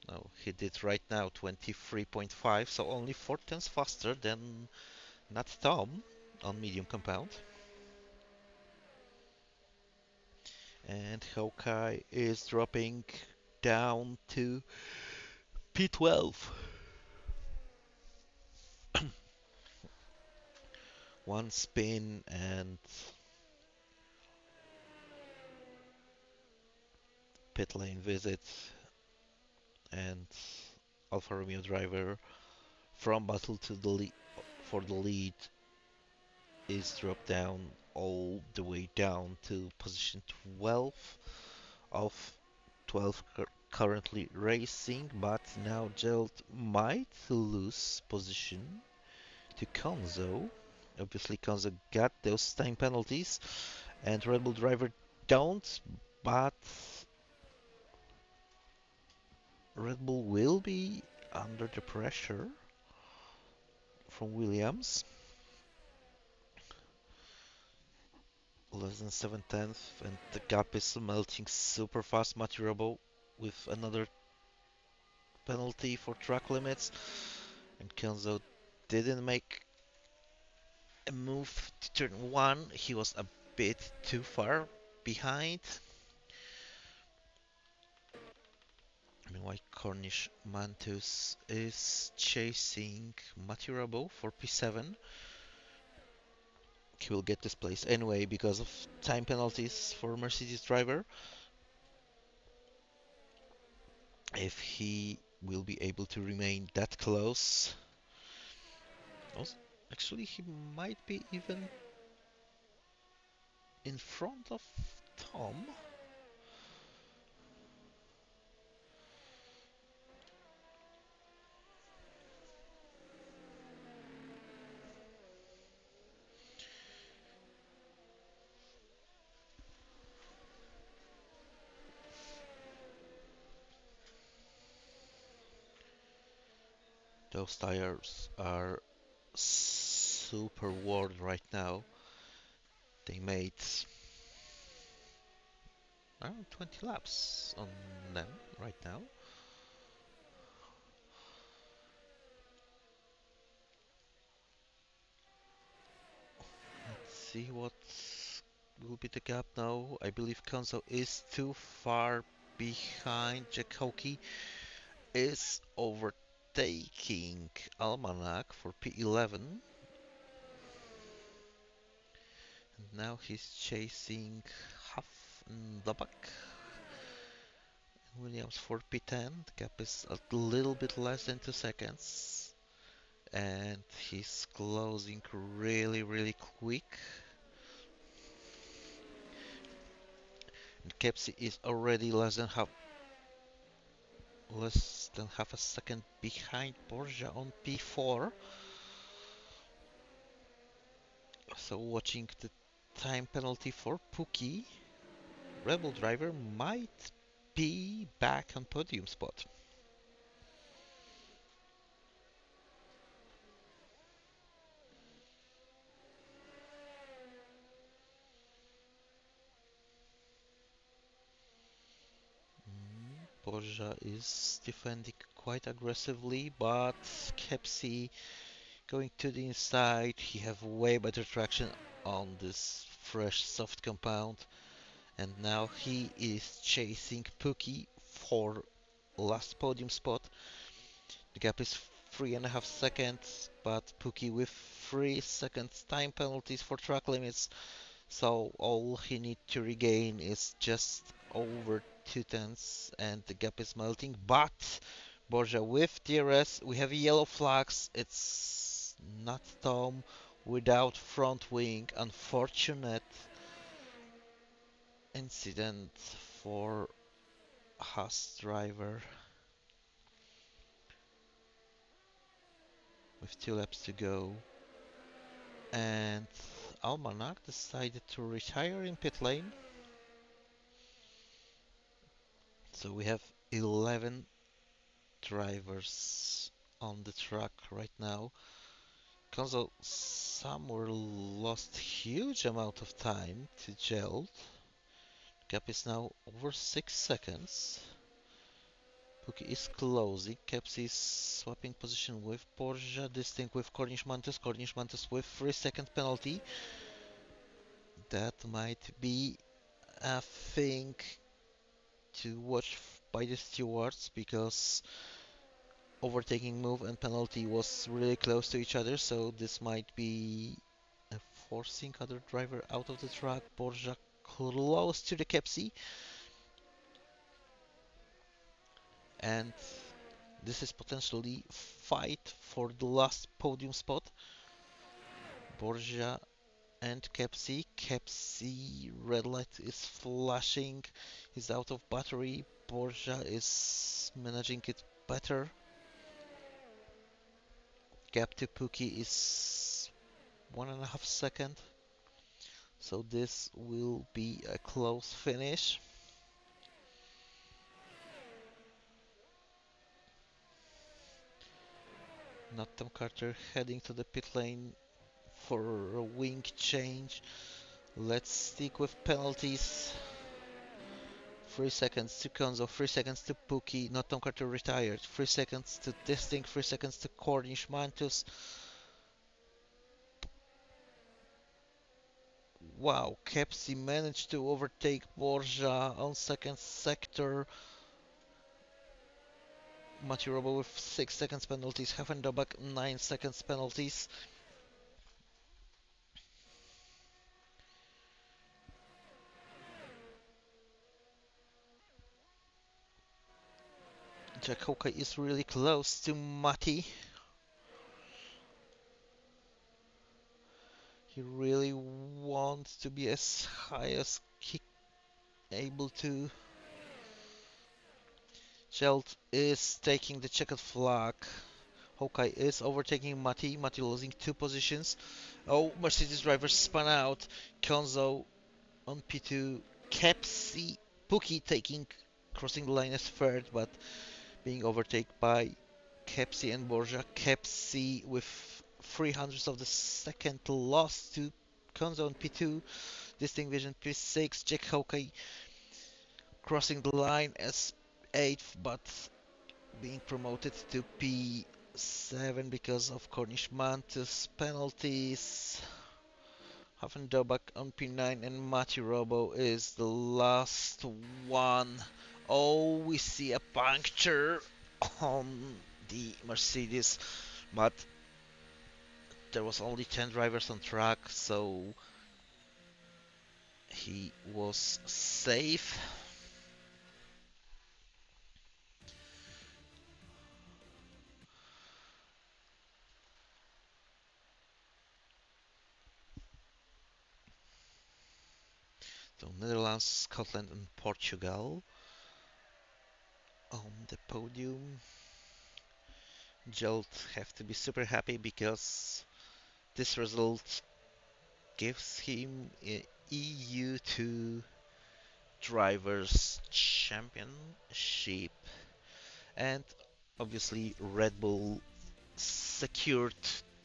No, he did right now 23.5, so only 4 tenths faster than Nat Tom on medium compound. And Hawkeye is dropping down to P12. One spin and pit lane visit, and Alfa Romeo driver from battle to the lead for the lead is dropped down all the way down to position 12 of 12 currently racing, but now Geld might lose position to Konzo. Obviously, Konza got those time penalties, and Red Bull driver don't, but Red Bull will be under the pressure from Williams. Less than 7/10, and the gap is melting super fast. Maturable with another penalty for track limits, and Kenzo didn't make a move to turn one. He was a bit too far behind. Meanwhile, Cornish Mantus is chasing Maturabo for P7. He will get this place anyway because of time penalties for Mercedes driver. If he will be able to remain that close. Also, actually, he might be even in front of Tom. Those tires are super worn right now. They made around 20 laps on them right now. Let's see what will be the gap now. I believe Konzo is too far behind. Jack Hockey is overtaking Almanac for P11. And now he's chasing Huff and Dabak. Williams for P10. The gap is a little bit less than 2 seconds. And he's closing really quick. And Kepsi is already less than half a second behind Borja on P4. So watching the time penalty for Puki, Red Bull driver might be back on podium spot. Borja is defending quite aggressively, but Kepsi going to the inside. He have way better traction on this fresh soft compound, and now he is chasing Puki for last podium spot. The gap is 3.5 seconds, but Puki with 3 seconds time penalties for track limits, so all he needs to regain is just over 2 tenths, and the gap is melting. But Borja with DRS, we have yellow flags. It's not Tom without front wing. Unfortunate incident for Haas driver with 2 laps to go. And Almanac decided to retire in pit lane. So we have 11 drivers on the track right now. Konzo somewhere lost huge amount of time to gel. Gap is now over 6 seconds. Puki is closing. Kepsi is swapping position with Borja. This thing with Cornish Mantis. Cornish Mantis with 3 second penalty. That might be a thing to watch by the stewards because overtaking move and penalty was really close to each other, so this might be forcing other driver out of the track. Borja close to the Kepsi, and this is potentially fight for the last podium spot. Borja and Kepsi. Kepsi red light is flashing. He's out of battery. Borja is managing it better. Gap to Puki is 1.5 seconds. So this will be a close finish. Not Tom Carter heading to the pit lane for a wing change. Let's stick with penalties. 3 seconds to Konzo, 3 seconds to Pookie, not Tom Carter retired, 3 seconds to Distinct, 3 seconds to Cornish Mantus. Wow, Kepsi managed to overtake Borja on second sector. Matirobo with 6 seconds penalties, Heffendobak 9 seconds penalties. Jack Hawkeye is really close to Mati. He really wants to be as high as he able to. Chelt is taking the checkered flag. Hawkeye is overtaking Mati. Mati losing 2 positions. Oh, Mercedes driver spun out. Konzo on P2. Kepsi, Pookie crossing the line as third, but being overtaken by Kepsi and Borja. Kepsi with 300ths of the second lost to Konzo on P2. Distinct Vision P6. Jack Hawkeye crossing the line as 8th, but being promoted to P7 because of Cornish Mantis penalties. Hafendobak on P9 and Mati Robo is the last one. Oh, we see a puncture on the Mercedes, but there was only 10 drivers on track, so he was safe. So Netherlands, Scotland and Portugal on the podium. Jolt have to be super happy because this result gives him a EU2 Drivers' Championship, and obviously Red Bull secured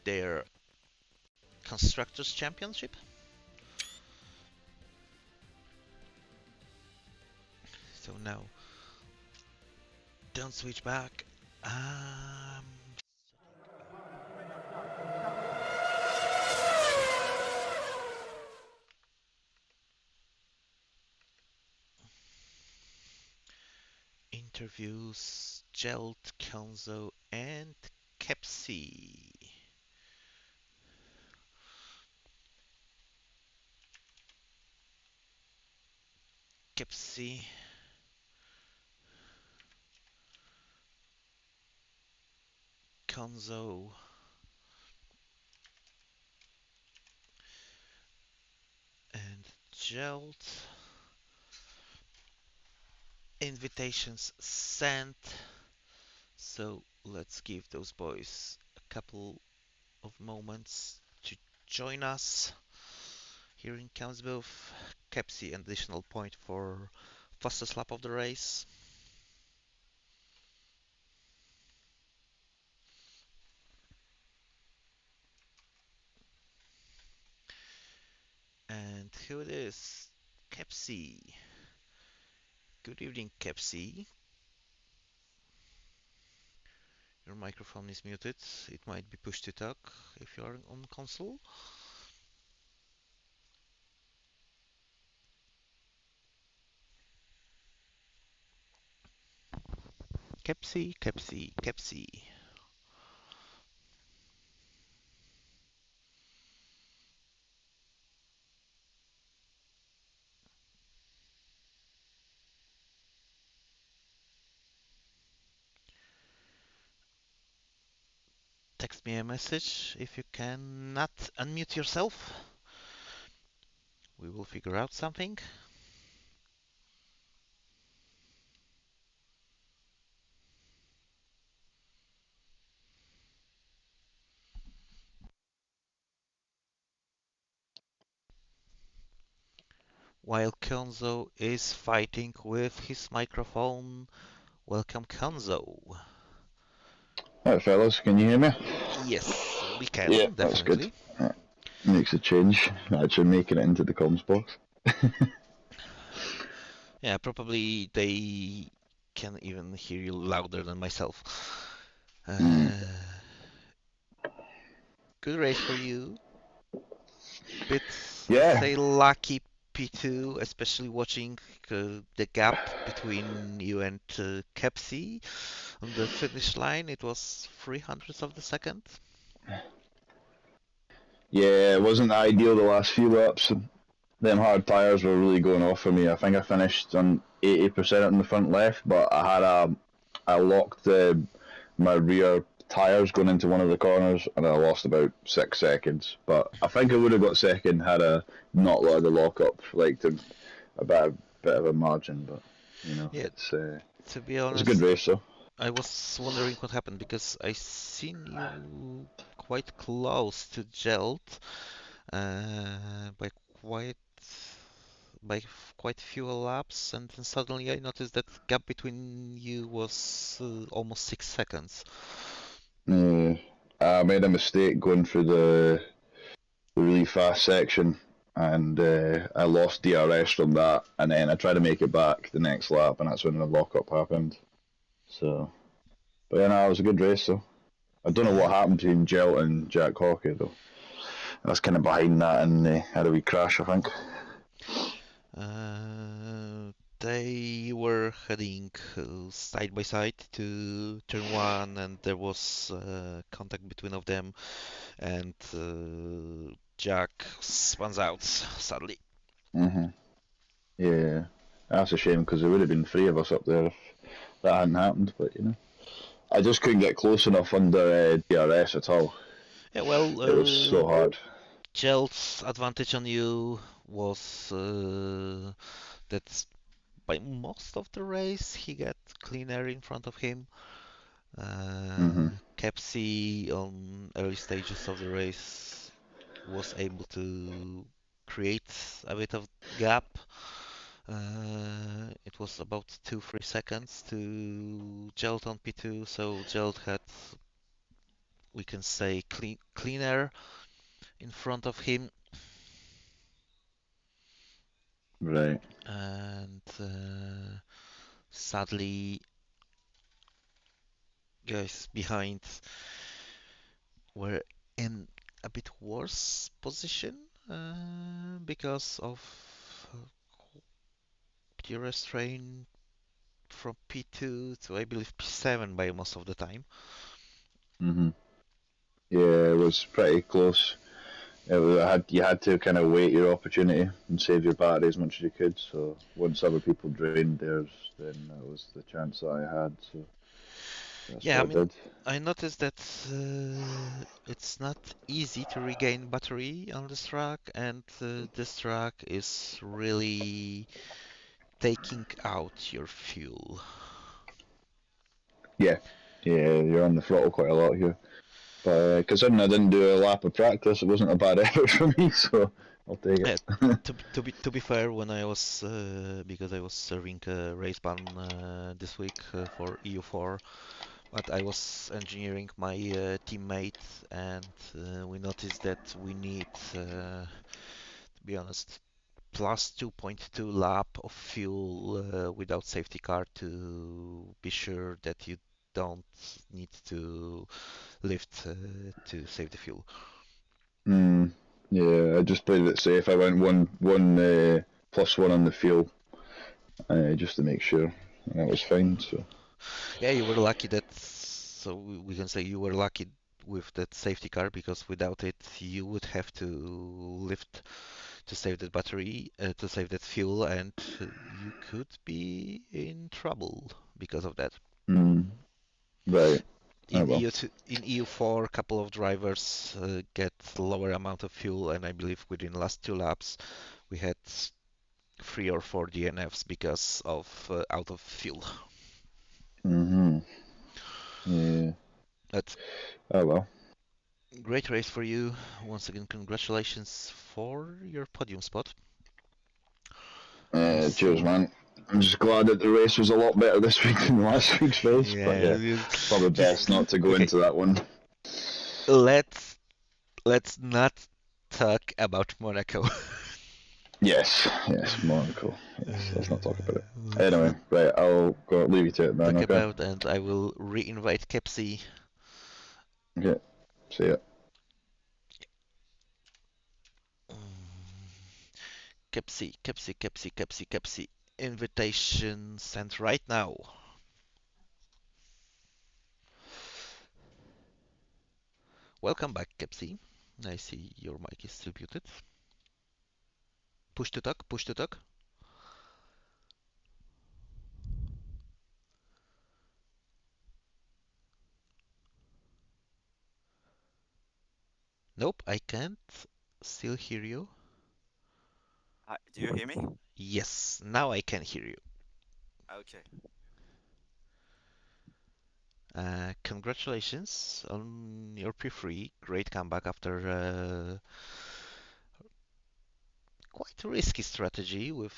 their Constructors' Championship. So now, don't switch back. Um, Interviews Jelt, Kenzo, and Kepsi. Kepsi, Kenzo, and Jelt. Invitations sent. So let's give those boys a couple of moments to join us here in Councilbooth. Kepsi, an additional point for fastest lap of the race. And here it is, Kepsi. Good evening, Kepsi. Your microphone is muted. It might be push to talk if you are on console. Kepsi, Kepsi, Kepsi. Text me a message if you cannot unmute yourself. We will figure out something. while Kenzo is fighting with his microphone. Welcome, Kenzo. Alright, fellas, can you hear me? Yes, we Yeah, can, that's good. definitely. That makes a change. Actually making it into the comms box. Yeah, probably they can even hear you louder than myself. Mm. Uh, Good race for you. Bit, let's Yeah, say, lucky P2, especially watching the gap between you and Kepsi on the finish line. It was 300ths of the second. yeah, it wasn't ideal the last few laps. Them hard tyres were really going off for me. I think I finished on 80% on the front left, but I locked my rear tyres going into one of the corners, and I lost about 6 seconds. But I think I would have got second had I not let the lock up, like to about a bit of a margin. But Yeah, to be it's a good honest, race, though. I was wondering what happened because I seen you quite close to Gelt by quite quite few laps, and then suddenly I noticed that gap between you was almost 6 seconds. Uh, I made a mistake going through the really fast section, and I lost DRS from that. And then I tried to make it back the next lap, and that's when the lockup happened. So, but yeah, no, it was a good race. So I don't know Yeah. what happened between Gelt and Jack Hockey though. I was kind of behind that, and had a wee crash, I think. They were heading side by side to turn one, and there was contact between of them, and Jack spans out sadly. Mhm. Yeah, that's a shame because there would have been three of us up there if that hadn't happened. But I just couldn't get close enough under DRS at all. Yeah, well, It was so hard. Gel's advantage on you was that by most of the race he got clean air in front of him. Mhm. Kepsi on early stages of the race was able to create a bit of gap. It was about 2-3 seconds to Gelt on P2, so Gelt had, we can say, clean air in front of him, Right. and sadly, guys behind were in a bit worse position because of the restraint from P2 to I believe P7 by most of the time. Mhm. Yeah, it was pretty close. You had to kind of wait your opportunity and save your battery as much as you could. So once other people drained theirs, then that was the chance that I had. So that's Yeah, I what I mean, did. I noticed that it's not easy to regain battery on this track, and this track is really taking out your fuel. Yeah, yeah, you're on the throttle quite a lot here. But considering I didn't do a lap of practice, it wasn't a bad effort for me. So I'll take Uh, it. to be fair, when I was because I was serving a race ban this week for EU4, but I was engineering my teammate, and we noticed that we need, to be honest, plus 2.2 lap of fuel without safety car to be sure that you don't need to lift to save the fuel. Mm, yeah, I just played it safe. I went one plus one on the fuel just to make sure, and that was fine. So. Yeah, you were lucky that, so we can say you were lucky with that safety car because without it you would have to lift to save that battery, to save that fuel, and you could be in trouble because of that. Mm, right. Oh In well. EU2, in EU4, a couple of drivers get lower amount of fuel, and I believe within last two laps we had 3 or 4 DNFs because of out of fuel. Mhm. Yeah. But Oh well. great race for you. Once again, congratulations for your podium spot. Cheers, So, man. I'm just glad that the race was a lot better this week than last week's race, but yeah, yeah, probably just best not to go okay. into that one. Let's let's not talk about Monaco. Yes, yes, Monaco. Uh, Yes, let's not talk about it. let's Anyway, right, I'll go leave you to it then, talk okay? about, and I will re-invite Kepsi. Okay, see ya. Kepsi. Invitation sent right now. Welcome back, Kepsi. I see your mic is still muted. Push to talk, push to talk. Nope, I can't still hear you. Do you hear me? Yes, now I can hear you. Okay. Congratulations on your P3. Great comeback after quite a risky strategy with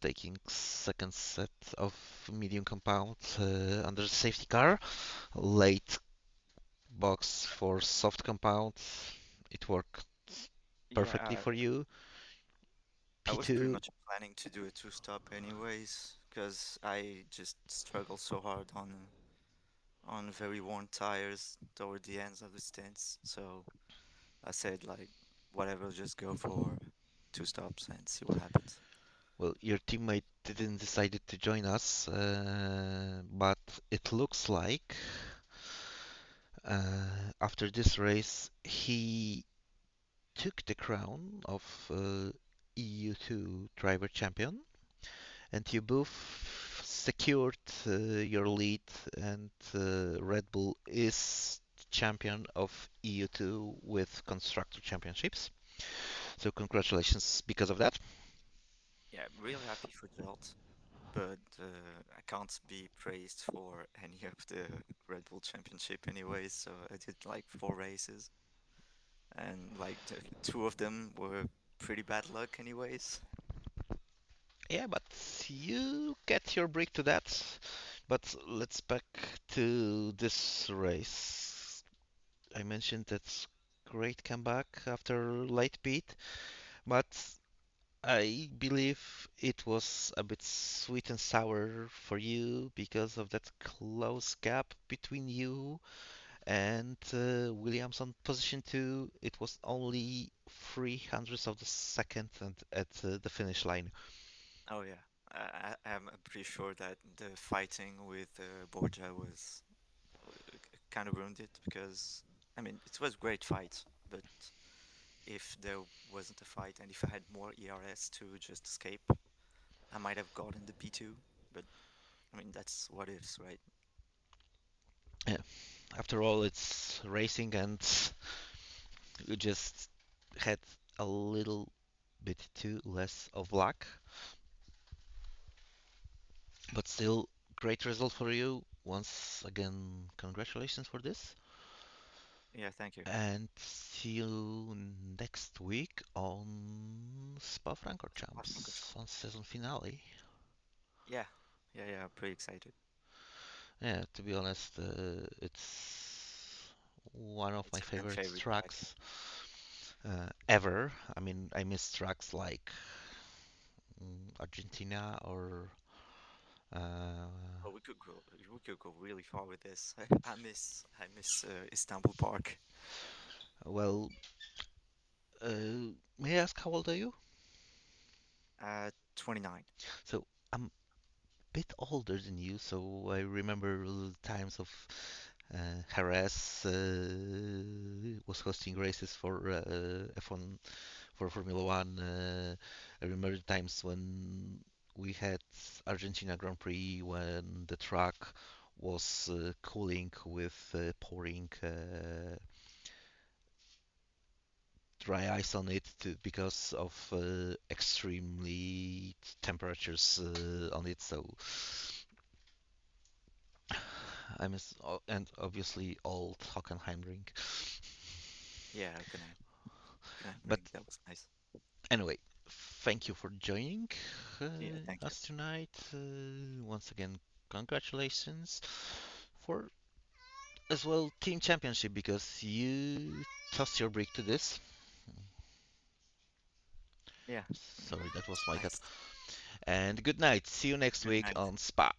taking second set of medium compound under the safety car. Late box for soft compound. It worked Yeah, perfectly for you. I was pretty P2, much planning to do a two-stop anyways, because I just struggled so hard on very worn tires toward the ends of the stints. So I said like, whatever, just go for two stops and see what happens. well, your teammate didn't decide to join us, but it looks like after this race he took the crown of EU2 driver champion, and you both secured your lead, and Red Bull is champion of EU2 with constructor championships. So congratulations because of that. Yeah, I'm really happy for Jelt, but I can't be praised for any of the Red Bull Championship anyways. So I did like four races, and like two of them were pretty bad luck anyways. Yeah, but you get your break to that. But let's back to this race. I mentioned that's great comeback after late beat, but I believe it was a bit sweet and sour for you because of that close gap between you and Williams on position two. It was only 300ths of the second and at the finish line. Oh yeah, I'm pretty sure that the fighting with Borja was kind of ruined it because I mean it was a great fight, but if there wasn't a fight and if I had more ERS to just escape, I might have gotten the P2. But I mean that's what ifs, right? Yeah. After all, it's racing, and you just had a little bit too less of luck, but still great result for you. Once again, congratulations for this. Yeah, thank you. And see you next week on Spa-Francorchamps on season finale. Yeah, yeah, I'm pretty excited. Yeah, to be honest, it's one of It's my a fan favorite favorite track. tracks ever. I mean, I miss tracks like Argentina or uh, Oh, we could go really far with this. I miss Istanbul Park. well, may I ask how old are you? 29. So I'm bit older than you, so I remember times of Jerez was hosting races for F1 for Formula One. I remember times when we had Argentina Grand Prix when the track was cooling with pouring dry ice on it because of extremely temperatures on it. So I miss, and obviously old Hockenheimring. Yeah, Hockenheim. Hockenheim But ring. That was nice. anyway, thank you for joining. Yeah, thank you. us tonight. Once again, congratulations for as well team championship because you tossed your brick to this. Yeah, Sorry, that was my cat. nice. And good night. See you next Good week night. on Spa.